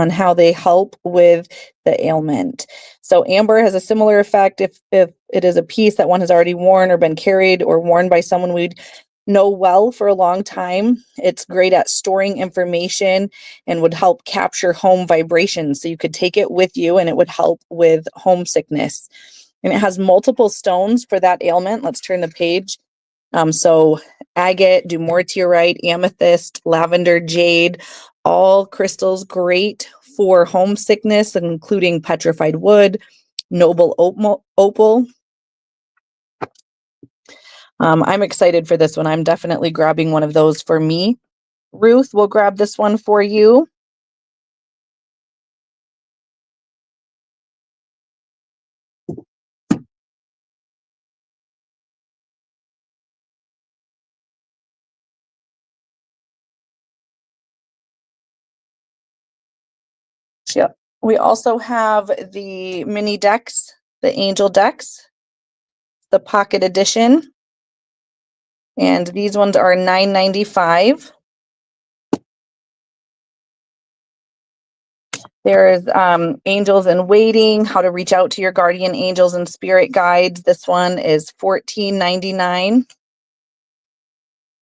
how they help with the ailment. So amber has a similar effect if it is a piece that one has already worn or been carried or worn by someone we'd know well for a long time. It's great at storing information and would help capture home vibrations. So you could take it with you and it would help with homesickness. And it has multiple stones for that ailment. Let's turn the page. So agate, dumortierite, amethyst, lavender, jade, all crystals great for homesickness, including petrified wood, noble opal. I'm excited for this one. I'm definitely grabbing one of those for me. Ruth, we'll grab this one for you. Yep. We also have the mini decks, the angel decks, the pocket edition. And these ones are $9.95. There's angels in waiting, how to reach out to your guardian angels and spirit guides. This one is $14.99.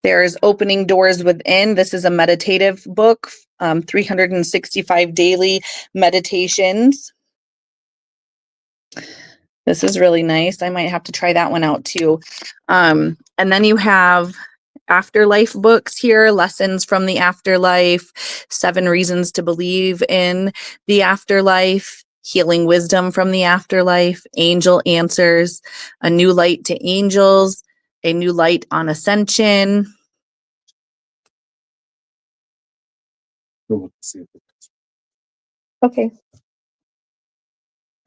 There's opening doors within. This is a meditative book, 365 daily meditations. This is really nice. I might have to try that one out too. And then you have afterlife books here, lessons from the afterlife, 7 reasons to believe in the afterlife, healing wisdom from the afterlife, angel answers, a new light to angels, a new light on ascension. Okay.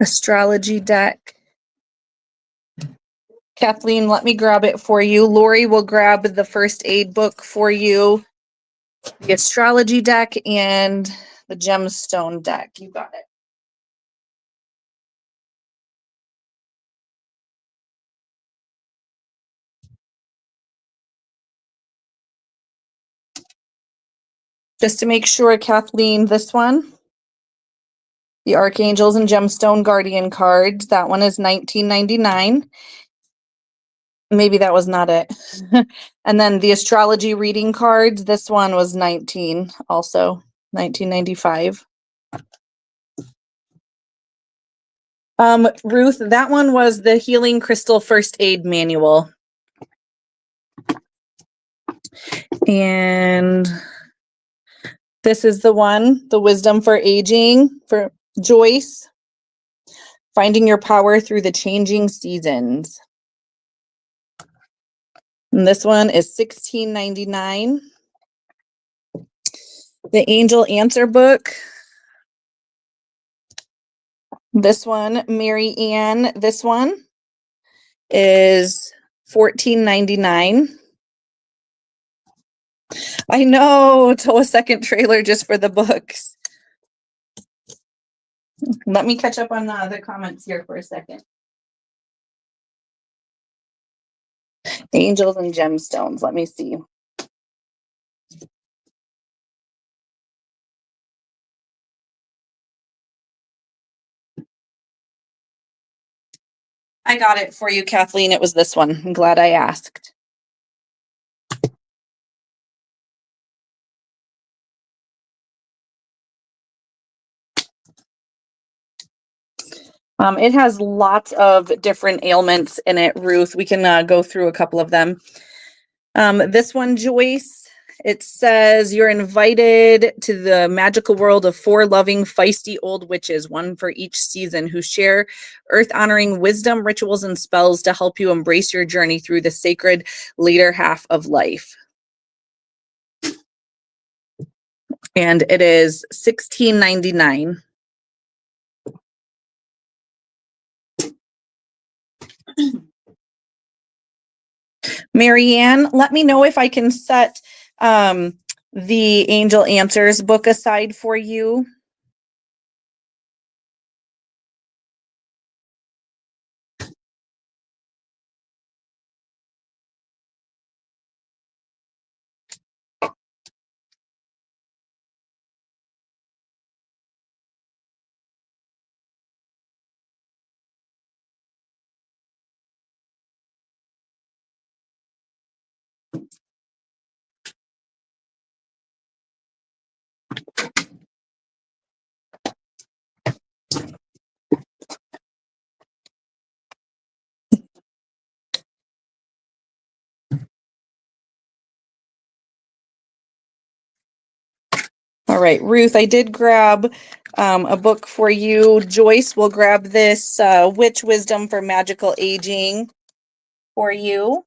Astrology deck. Kathleen, let me grab it for you. Lori will grab the first aid book for you, the astrology deck, and the gemstone deck. You got it. Just to make sure, Kathleen, this one, the Archangels and Gemstone Guardian cards, that one is $19.99. Maybe that was not it. And then the astrology reading cards, this one was also $19.95. Ruth, that one was the Healing Crystal First Aid Manual. And this is the one, the Wisdom for Aging for Joyce. Finding your power through the changing seasons. And this one is $16.99. The Angel Answer book. This one, Mary Ann, this one is $14.99. I know, till a second trailer just for the books. Let me catch up on the comments here for a second. Angels and gemstones. Let me see. I got it for you, Kathleen. It was this one. I'm glad I asked. It has lots of different ailments in it, Ruth. We can go through a couple of them. This one, Joyce, it says you're invited to the magical world of 4 loving, feisty old witches, one for each season, who share earth-honoring wisdom, rituals, and spells to help you embrace your journey through the sacred later half of life. And it is $16.99. Marianne, let me know if I can set the Angel Answers book aside for you. All right, Ruth, I did grab a book for you. Joyce will grab this Witch Wisdom for Magical Aging for you.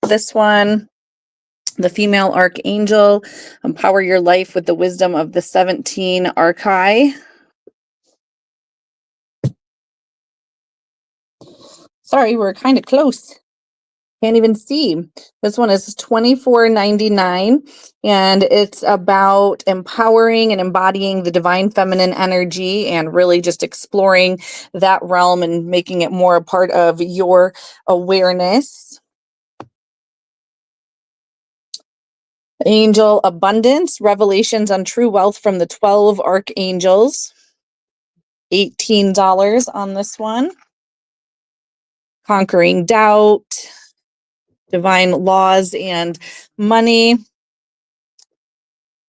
This one, The Female Archangel, Empower Your Life with the Wisdom of the 17 Archai. Sorry, we're kind of close. Can't even see. This one is $24.99, and it's about empowering and embodying the divine feminine energy and really just exploring that realm and making it more a part of your awareness. Angel Abundance, Revelations on True Wealth from the 12 Archangels. $18 on this one. Conquering Doubt, Divine Laws and Money.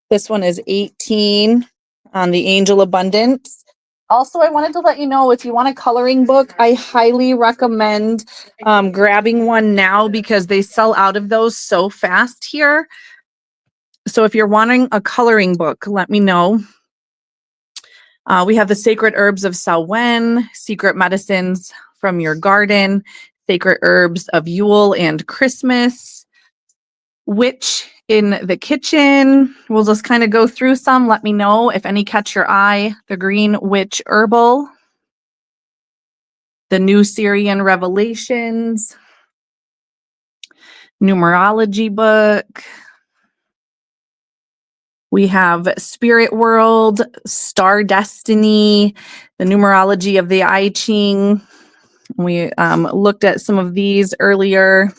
This one is 18 on the Angel Abundance. Also, I wanted to let you know, if you want a coloring book, I highly recommend grabbing one now because they sell out of those so fast here. So if you're wanting a coloring book, let me know. We have the Sacred Herbs of Samhain, Secret Medicines from Your Garden, Sacred Herbs of Yule and Christmas, Witch in the Kitchen. We'll just kind of go through some. Let me know if any catch your eye. The Green Witch Herbal, the New Syrian Revelations, Numerology book. We have Spirit World, Star Destiny, the Numerology of the I Ching. We looked at some of these earlier.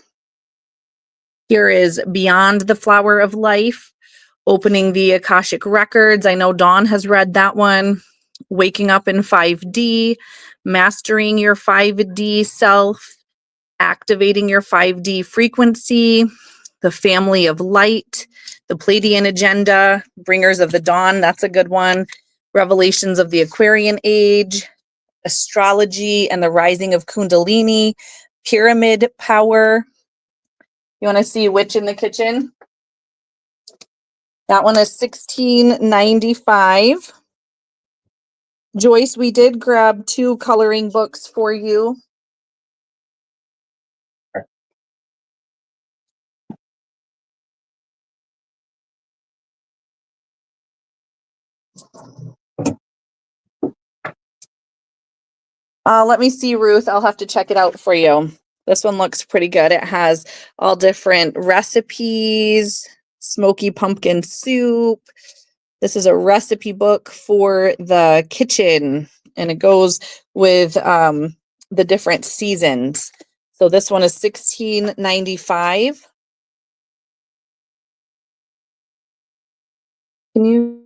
Here is Beyond the Flower of Life, Opening the Akashic Records. I know Dawn has read that one. Waking Up in 5D, Mastering Your 5D Self, Activating Your 5D Frequency, The Family of Light, The Pleiadian Agenda, Bringers of the Dawn, that's a good one. Revelations of the Aquarian Age, Astrology and the Rising of Kundalini, Pyramid Power. You want to see Witch in the Kitchen? That one is $16.95. Joyce, we did grab 2 coloring books for you. Let me see, Ruth. I'll have to check it out for you. This one looks pretty good. It has all different recipes, smoky pumpkin soup. This is a recipe book for the kitchen, and it goes with the different seasons. So this one is $16.95. Can you?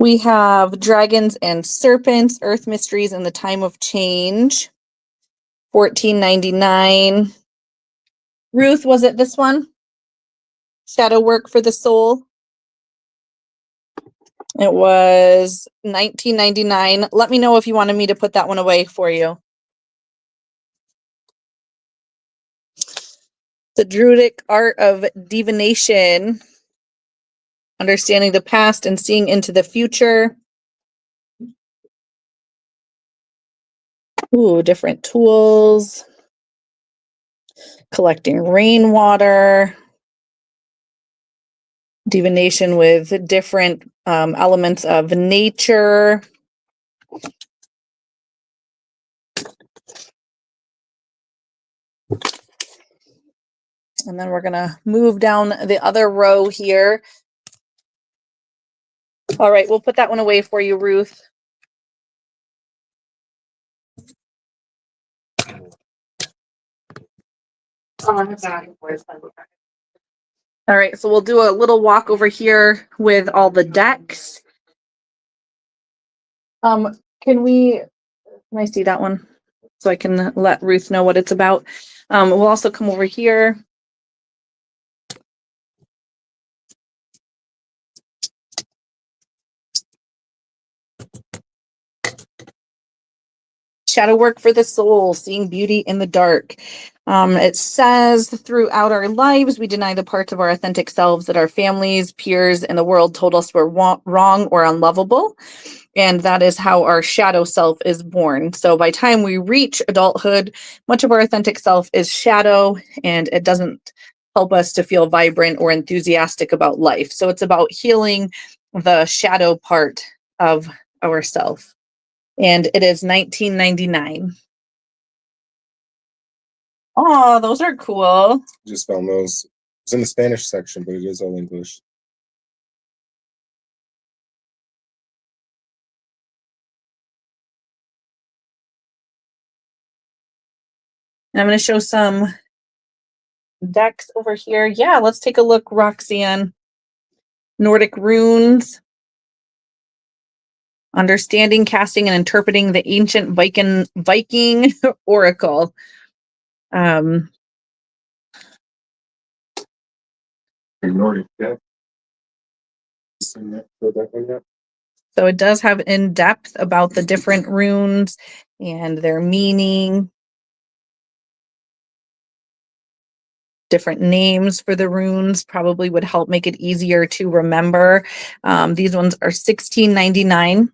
We have Dragons and Serpents, Earth Mysteries in the Time of Change, $14.99. Ruth, was it this one? Shadow Work for the Soul. It was $19.99. Let me know if you wanted me to put that one away for you. The Druidic Art of Divination. understanding the past and seeing into the future. Ooh, different tools. Collecting rainwater. Divination with different elements of nature. And then we're going to move down the other row here. All right, we'll put that one away for you, Ruth. All right, so we'll do a little walk over here with all the decks. Can I see that one? So I can let Ruth know what it's about. We'll also come over here. Shadow work for the soul, seeing beauty in the dark. It says throughout our lives, we deny the parts of our authentic selves that our families, peers, and the world told us were wrong or unlovable. And that is how our shadow self is born. So by time we reach adulthood, much of our authentic self is shadow, and it doesn't help us to feel vibrant or enthusiastic about life. So it's about healing the shadow part of ourself. And it is $19.99. Oh, those are cool. Just found those. It's in the Spanish section, but it is all English. And I'm going to show some decks over here. Yeah, let's take a look, Roxanne. Nordic runes. Understanding, casting, and interpreting the ancient Viking oracle. Nordic deck. Seen that for that one yet? So it does have in depth about the different runes and their meaning. Different names for the runes probably would help make it easier to remember. These ones are $16.99.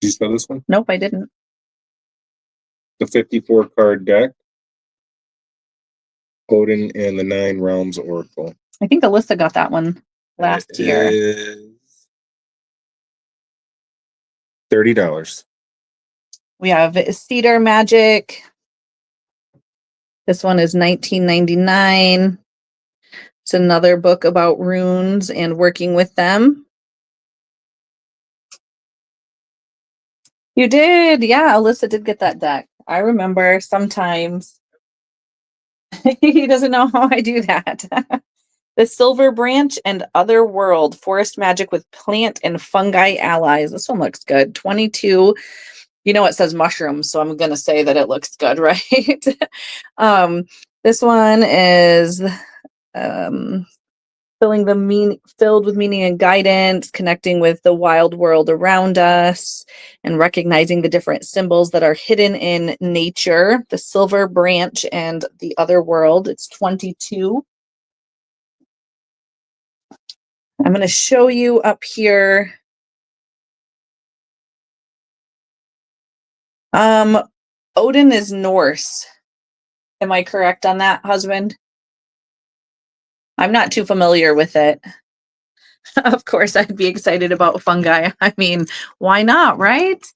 Did you spell this one? Nope, I didn't. The 54 card deck. Odin and the 9 Realms Oracle. I think Alyssa got that one last year. Is $30. We have Cedar Magic. This one is $19.99. It's another book about runes and working with them. You did. Yeah, Alyssa did get that deck. I remember sometimes. He doesn't know how I do that. The Silver Branch and Other World, Forest Magic with Plant and Fungi Allies. This one looks good. 22. You know, it says mushrooms, so I'm going to say that it looks good, right? This one is filled with meaning and guidance, connecting with the wild world around us and recognizing the different symbols that are hidden in nature. The Silver Branch and the Other World. It's 22. I'm going to show you up here. Odin is Norse. Am I correct on that, husband? I'm not too familiar with it. Of course, I'd be excited about fungi. I mean, why not, right?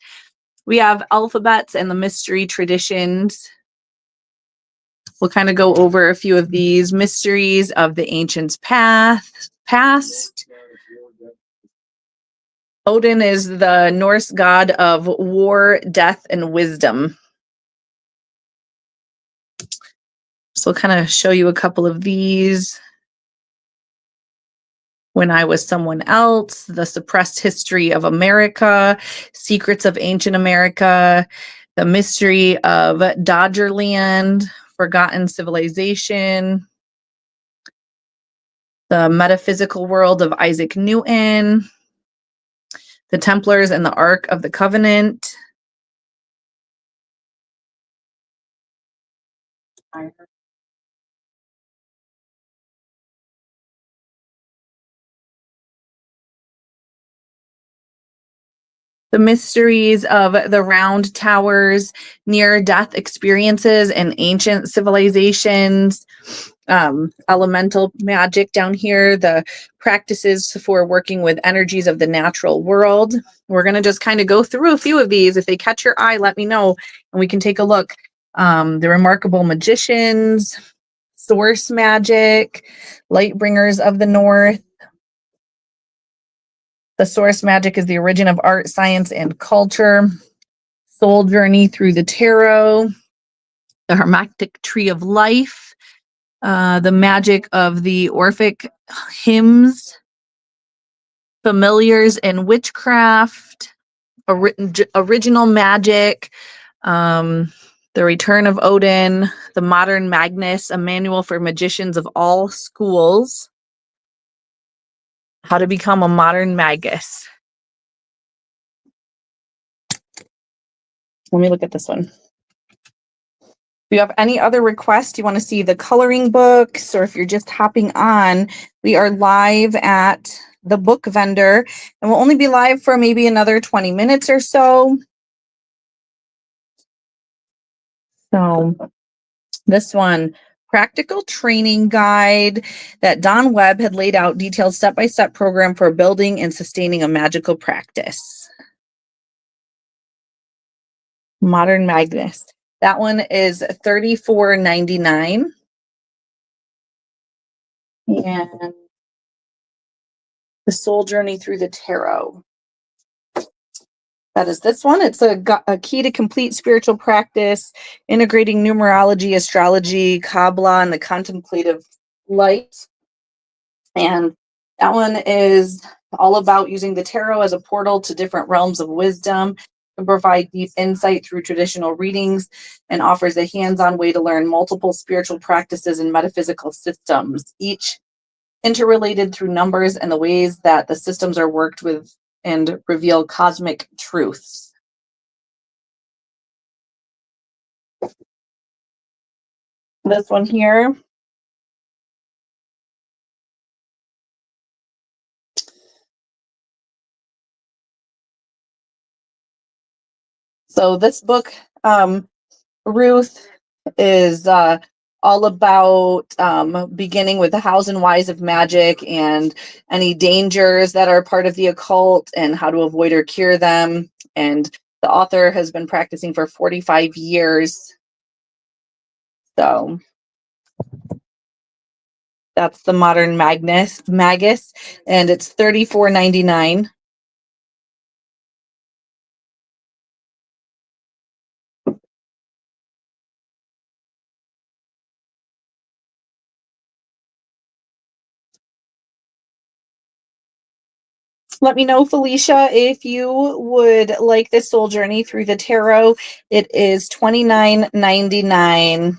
We have alphabets and the mystery traditions. We'll kind of go over a few of these mysteries of the ancients' past. Odin is the Norse god of war, death, and wisdom. So I'll kind of show you a couple of these. When I Was Someone Else, The Suppressed History of America, Secrets of Ancient America, The Mystery of Dodgerland, Forgotten Civilization, The Metaphysical World of Isaac Newton, The Templars and the Ark of the Covenant. The mysteries of the round towers, near death experiences and ancient civilizations, elemental magic down here, the practices for working with energies of the natural world. We're going to just kind of go through a few of these. If they catch your eye, let me know and we can take a look. The remarkable magicians, source magic, light bringers of the north. The source magic is the origin of art, science, and culture. Soul journey through the tarot. The hermetic tree of life. The magic of the Orphic hymns. Familiars and witchcraft. Original magic. The return of Odin. The modern Magnus, a manual for magicians of all schools. How to become a modern magus. Let me look at this one. If you have any other requests, you want to see the coloring books, or if you're just hopping on, we are live at the book vendor, and we'll only be live for maybe another 20 minutes or so. So this one, practical training guide that Don Webb had laid out, detailed step-by-step program for building and sustaining a magical practice. Modern Magnus. That one is $34.99. And the soul journey through the tarot. That is this one. It's a key to complete spiritual practice, integrating numerology, astrology, Kabbalah, and the contemplative light. And that one is all about using the tarot as a portal to different realms of wisdom, to provide deep insight through traditional readings, and offers a hands-on way to learn multiple spiritual practices and metaphysical systems, each interrelated through numbers and the ways that the systems are worked with and reveal cosmic truths. This one here. So this book, Ruth, is all about beginning with the hows and whys of magic and any dangers that are part of the occult and how to avoid or cure them. And the author has been practicing for 45 years. So that's the modern Magus, and it's $34.99. Let me know, Felicia, if you would like this soul journey through the tarot. It is $29.99.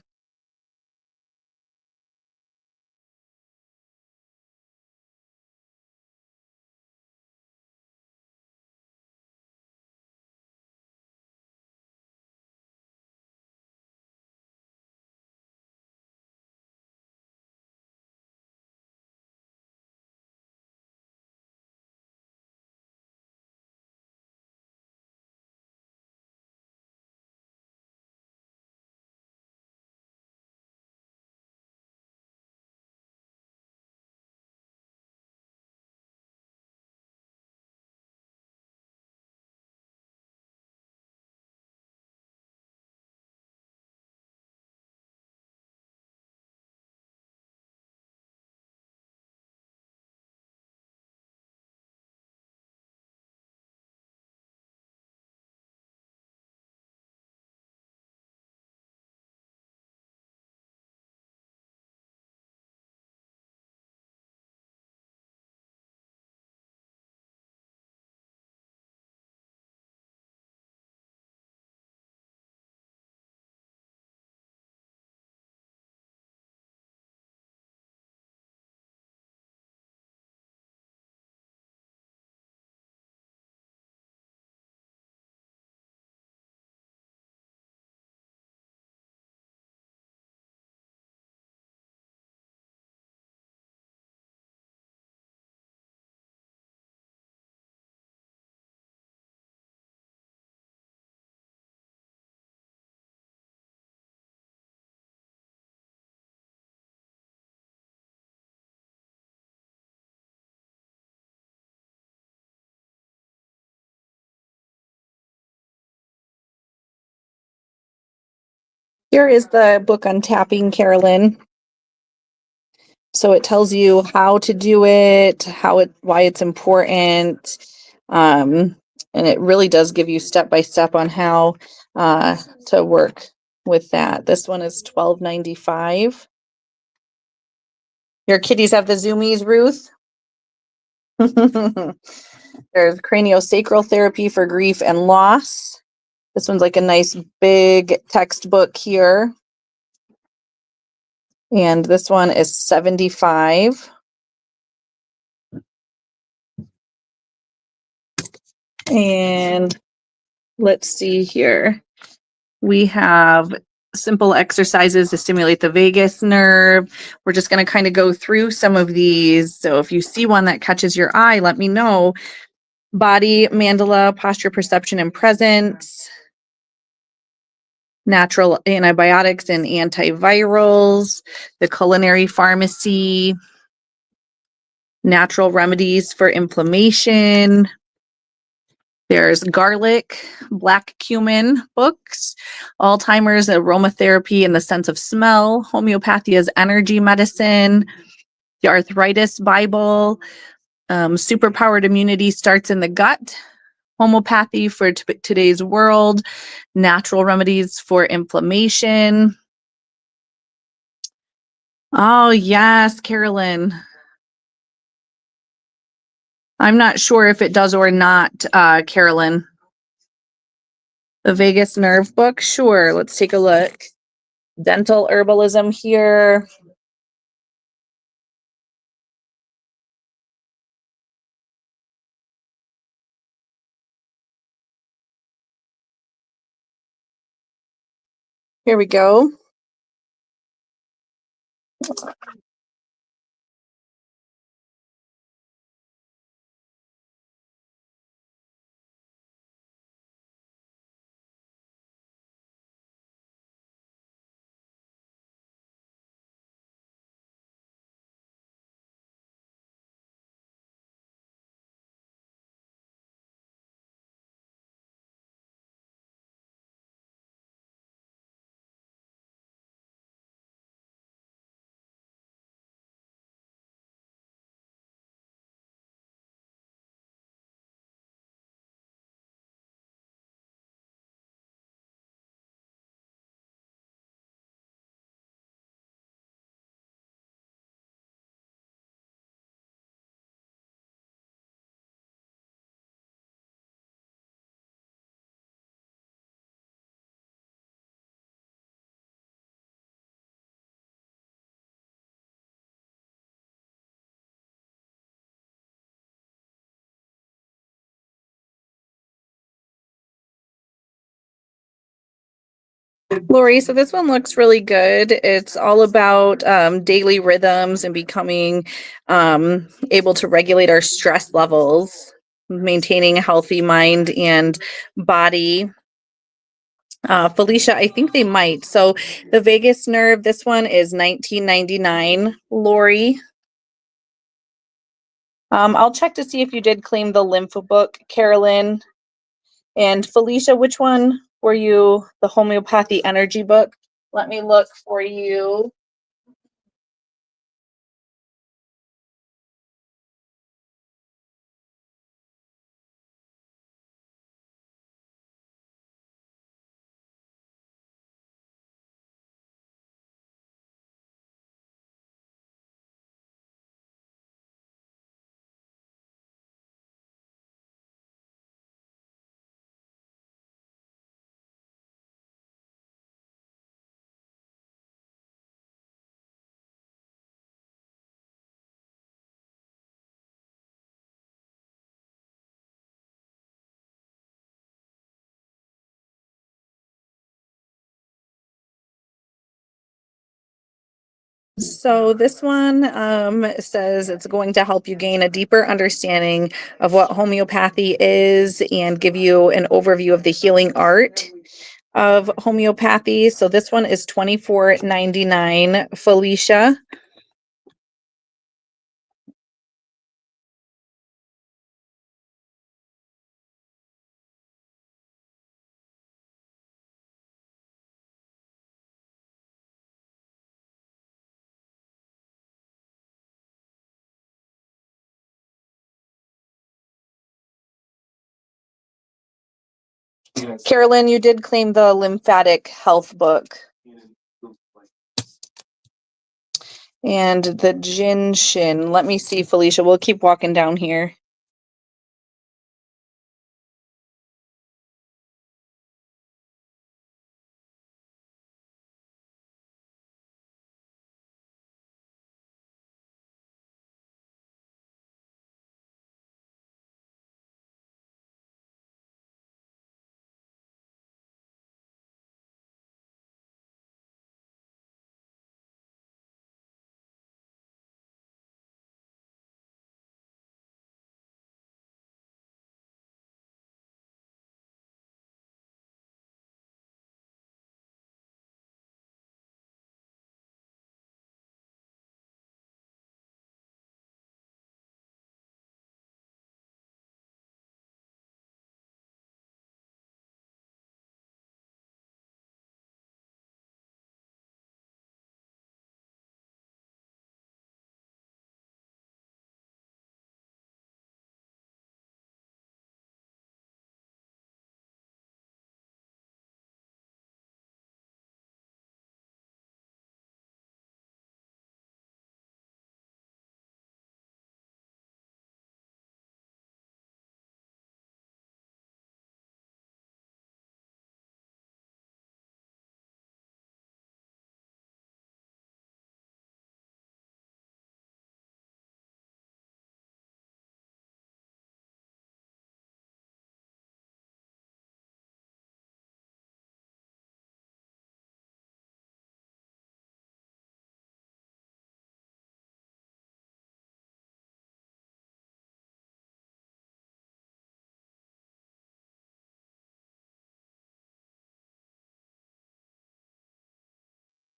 Here is the book on tapping, Carolyn. So it tells you how to do it, why it's important. And it really does give you step by step on how to work with that. This one is $12.95. Your kitties have the zoomies, Ruth. There's craniosacral therapy for grief and loss. This one's like a nice big textbook here. And this one is $75. And let's see here. We have simple exercises to stimulate the vagus nerve. We're just going to kind of go through some of these. So if you see one that catches your eye, let me know. Body, mandala, posture, perception, and presence. Natural antibiotics and antivirals. The culinary pharmacy. Natural remedies for inflammation. There's garlic, black cumin books, Alzheimer's aromatherapy and the sense of smell, homeopathy as energy medicine, the arthritis Bible, superpowered immunity starts in the gut, homeopathy for today's world, natural remedies for inflammation. Oh, yes, Carolyn. I'm not sure if it does or not, Carolyn. The vagus nerve book? Sure, let's take a look. Dental herbalism here. Here we go. Lori, so this one looks really good. It's all about daily rhythms and becoming able to regulate our stress levels, maintaining a healthy mind and body. Felicia, I think they might. So the vagus nerve, this one is $19.99. Lori. I'll check to see if you did claim the lymph book, Carolyn. And Felicia, which one were you? The homeopathy energy book? Let me look for you. So this one says it's going to help you gain a deeper understanding of what homeopathy is and give you an overview of the healing art of homeopathy. So this one is $24.99. Felicia. Carolyn, you did claim the lymphatic health book. And the Jin Shin. Let me see, Felicia. We'll keep walking down here.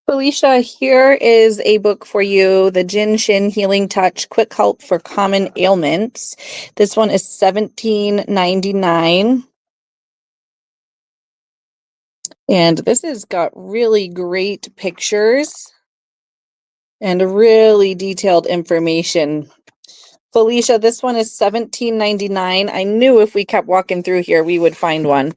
Felicia, here is a book for you, The Jin Shin Healing Touch, Quick Help for Common Ailments. This one is $17.99. And this has got really great pictures and really detailed information. Felicia, this one is $17.99. I knew if we kept walking through here, we would find one.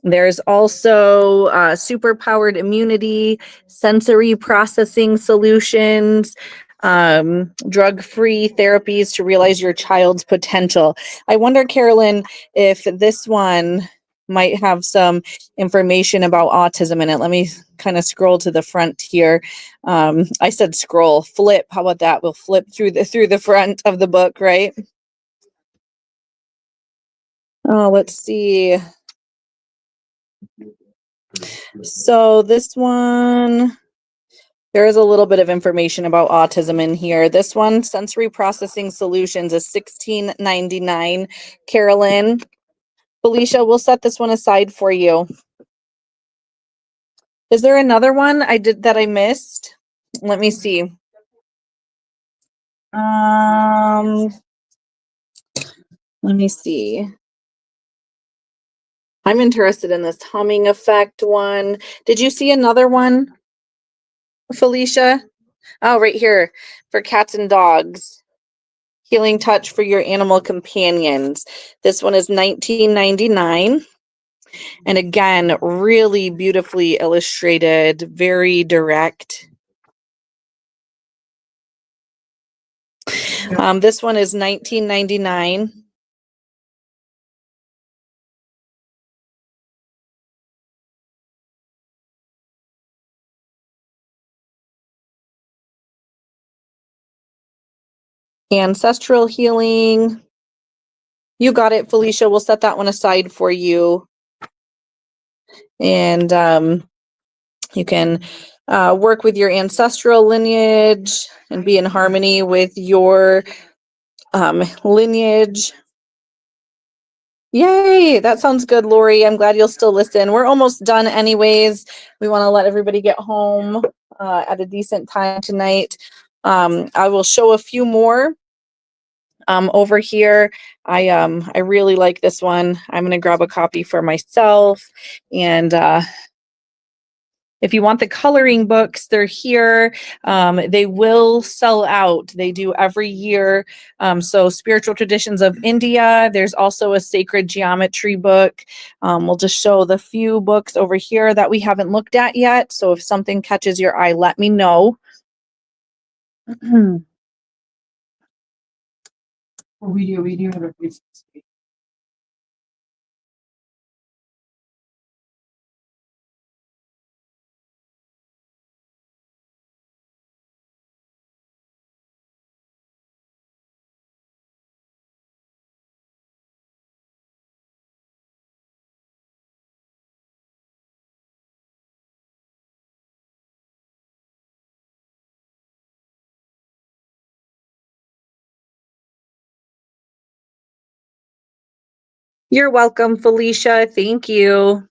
There's also super powered immunity, sensory processing solutions, drug-free therapies to realize your child's potential. I wonder, Carolyn, if this one might have some information about autism in it. Let me kind of scroll to the front here. I said scroll, flip. How about that? We'll flip through the front of the book, right? Oh, let's see. So this one, there is a little bit of information about autism in here. This one, sensory processing solutions, is $16.99. Carolyn, Felicia, we'll set this one aside for you. Is there another one that I missed? Let me see. Let me see. I'm interested in this humming effect one. Did you see another one, Felicia? Oh, right here for cats and dogs. Healing touch for your animal companions. This one is $19.99. And again, really beautifully illustrated, very direct. This one is $19.99. Ancestral healing. You got it, Felicia. We'll set that one aside for you. And you can work with your ancestral lineage and be in harmony with your lineage. Yay, that sounds good, Lori. I'm glad you'll still listen. We're almost done anyways. We want to let everybody get home at a decent time tonight. I will show a few more over here. I really like this one. I'm going to grab a copy for myself. And If you want the coloring books, they're here. They will sell out. They do every year. So Spiritual Traditions of India. There's also a Sacred Geometry book. We'll just show the few books over here that we haven't looked at yet. So if something catches your eye, let me know. We do have a place. You're welcome, Felicia. Thank you.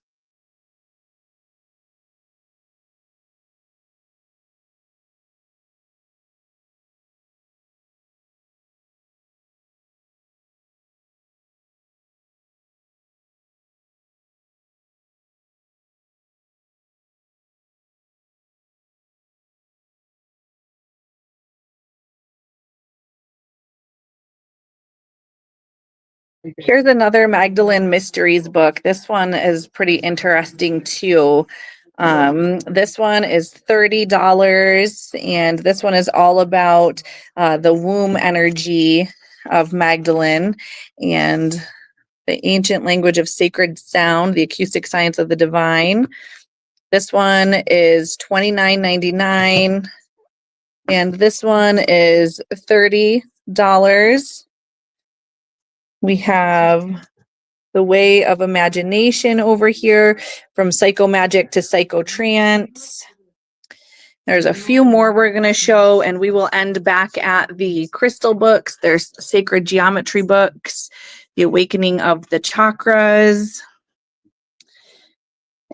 Here's another Magdalene Mysteries book. This one is pretty interesting too. This one is $30, and this one is all about the womb energy of Magdalene and the ancient language of sacred sound, the acoustic science of the divine. This one is $29.99, and this one is $30. We have The Way of Imagination over here, from psychomagic to psychotrance. There's a few more we're going to show, and we will end back at the crystal books. There's sacred geometry books, The Awakening of the Chakras.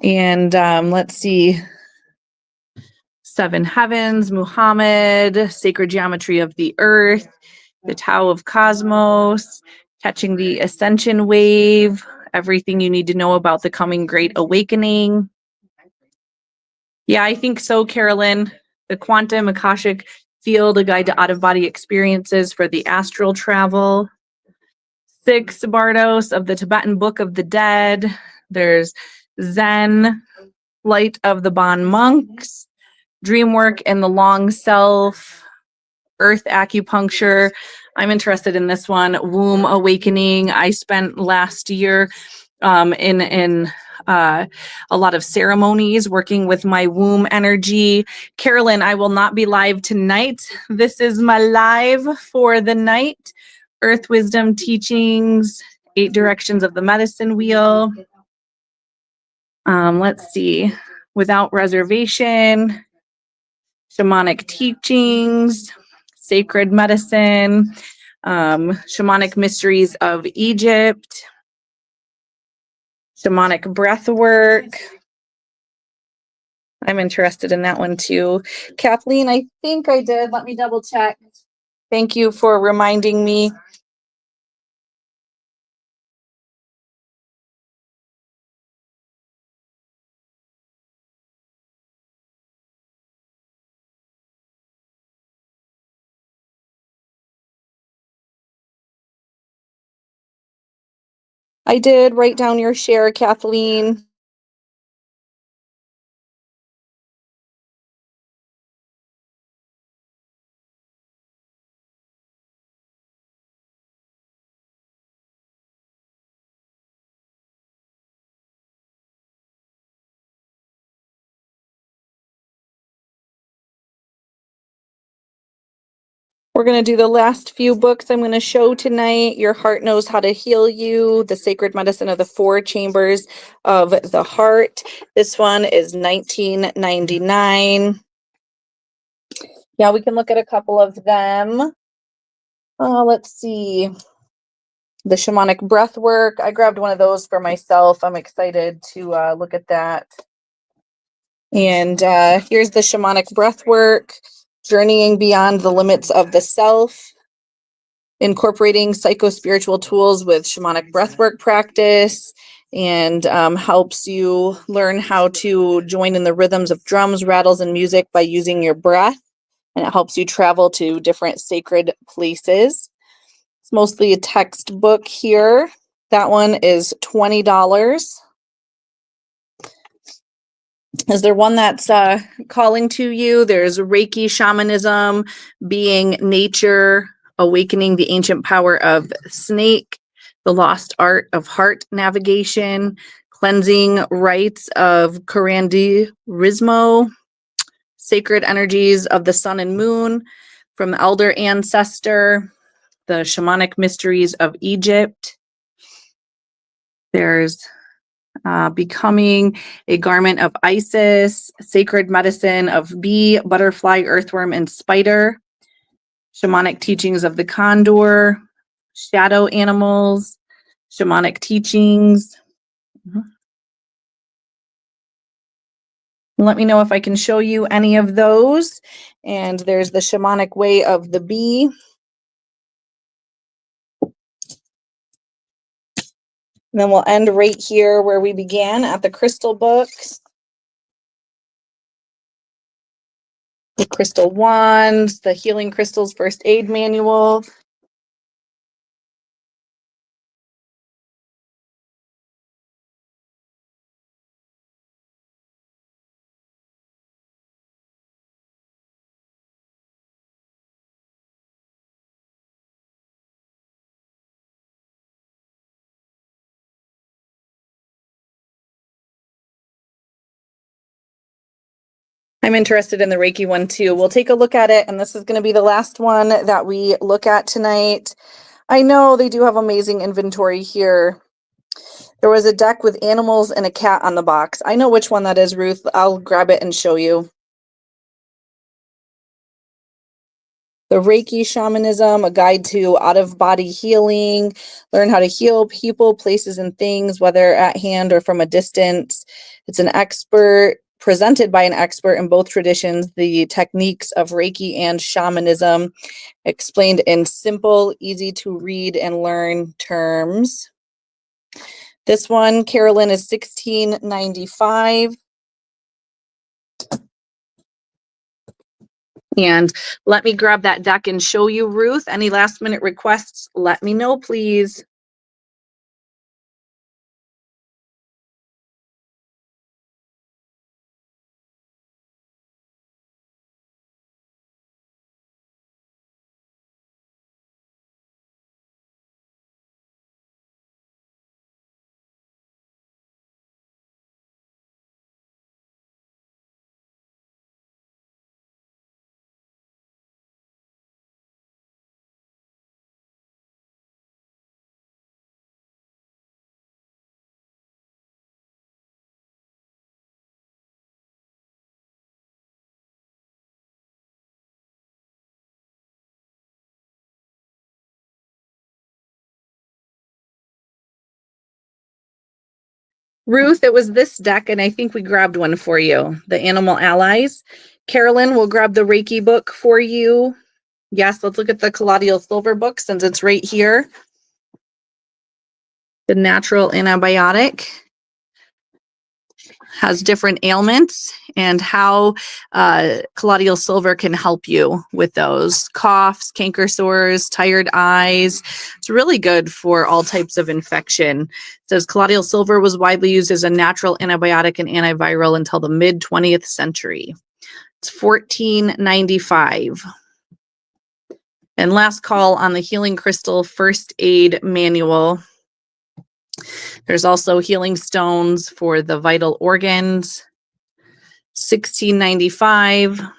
And let's see, Seven Heavens, Muhammad, Sacred Geometry of the Earth, The Tao of Cosmos, Catching the Ascension Wave, Everything You Need to Know About the Coming Great Awakening. Yeah, I think so, Carolyn. The Quantum Akashic Field, A Guide to Out-of-Body Experiences for the Astral Travel. 6 Bardos of the Tibetan Book of the Dead. There's Zen, Light of the Bon Monks, Dream Work and the Long Self, Earth Acupuncture. I'm interested in this one, Womb Awakening. I spent last year in a lot of ceremonies working with my womb energy. Carolyn, I will not be live tonight. This is my live for the night. Earth Wisdom Teachings, 8 Directions of the Medicine Wheel. Let's see, Without Reservation, Shamanic Teachings, Sacred Medicine, Shamanic Mysteries of Egypt, Shamanic Breathwork. I'm interested in that one too. Kathleen, I think I did. Let me double check. Thank you for reminding me. I did write down your share, Kathleen. We're going to do the last few books I'm going to show tonight. Your Heart Knows How to Heal You, The Sacred Medicine of the 4 Chambers of the Heart. This one is $19.99. Yeah, we can look at a couple of them. Let's see. The Shamanic Breathwork. I grabbed one of those for myself. I'm excited to look at that. And here's the Shamanic Breathwork, Journeying Beyond the Limits of the Self, incorporating psycho-spiritual tools with shamanic breathwork practice. and helps you learn how to join in the rhythms of drums, rattles, and music by using your breath. And it helps you travel to different sacred places. It's mostly a textbook here. That one is $20. Is there one that's calling to you? There's Reiki Shamanism, Being Nature, Awakening the Ancient Power of Snake, The Lost Art of Heart Navigation, Cleansing Rites of Curanderismo, Sacred Energies of the Sun and Moon, From Elder Ancestor, The Shamanic Mysteries of Egypt. There's Becoming a Garment of Isis, Sacred Medicine of Bee, Butterfly, Earthworm, and Spider, Shamanic Teachings of the Condor, Shadow Animals, Shamanic Teachings. Let me know if I can show you any of those. And there's the Shamanic Way of the Bee. And then we'll end right here where we began at the crystal books. The crystal wands, the healing crystals first aid manual. I'm interested in the Reiki one too. We'll take a look at it, and this is going to be the last one that we look at tonight. I know they do have amazing inventory here. There was a deck with animals and a cat on the box. I know which one that is, Ruth. I'll grab it and show you. The Reiki Shamanism, a guide to out-of-body healing, learn how to heal people, places, and things, whether at hand or from a distance. It's an expert, presented by an expert in both traditions, the techniques of Reiki and shamanism, explained in simple, easy to read and learn terms. This one, Carolyn, is $16.95. And let me grab that deck and show you, Ruth. Any last minute requests, let me know, please. Ruth, it was this deck, and I think we grabbed one for you, the Animal Allies. Carolyn will grab the Reiki book for you. Yes, let's look at the Colloidal Silver book since it's right here. The natural antibiotic has different ailments and how colloidal silver can help you with those coughs, canker sores, tired eyes. It's really good for all types of infection. It says colloidal silver was widely used as a natural antibiotic and antiviral until the mid 20th century. It's $14.95. And last call on the Healing Crystal First Aid Manual. There's also healing stones for the vital organs, $16.95.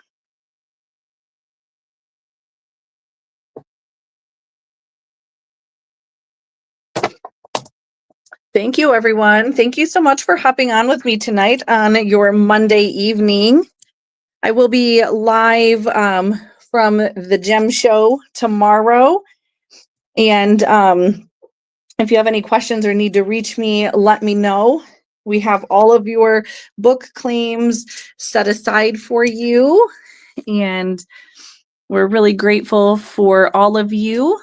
Thank you, everyone. Thank you so much for hopping on with me tonight on your Monday evening. I will be live from the Gem Show tomorrow. And if you have any questions or need to reach me, let me know. We have all of your book claims set aside for you. And we're really grateful for all of you.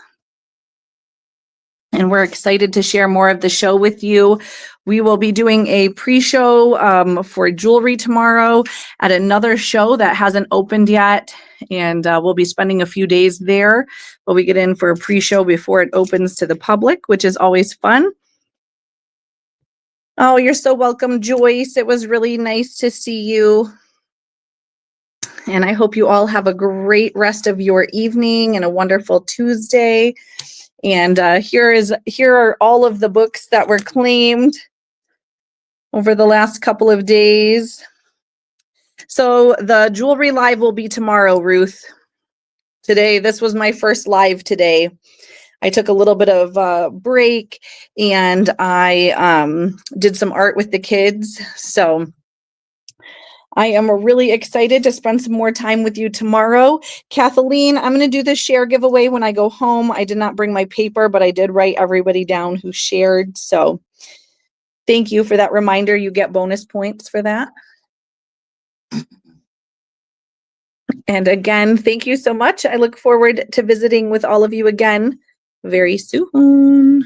and we're excited to share more of the show with you. We will be doing a pre-show for jewelry tomorrow at another show that hasn't opened yet, and we'll be spending a few days there. But we get in for a pre-show before it opens to the public, which is always fun. Oh, you're so welcome, Joyce. It was really nice to see you. And I hope you all have a great rest of your evening and a wonderful Tuesday. And here are all of the books that were claimed over the last couple of days. So the jewelry live will be tomorrow, Ruth. Today, this was my first live today. I took a little bit of a break and I did some art with the kids. So I am really excited to spend some more time with you tomorrow. Kathleen, I'm going to do the share giveaway when I go home. I did not bring my paper, but I did write everybody down who shared. So thank you for that reminder. You get bonus points for that. And again, thank you so much. I look forward to visiting with all of you again very soon.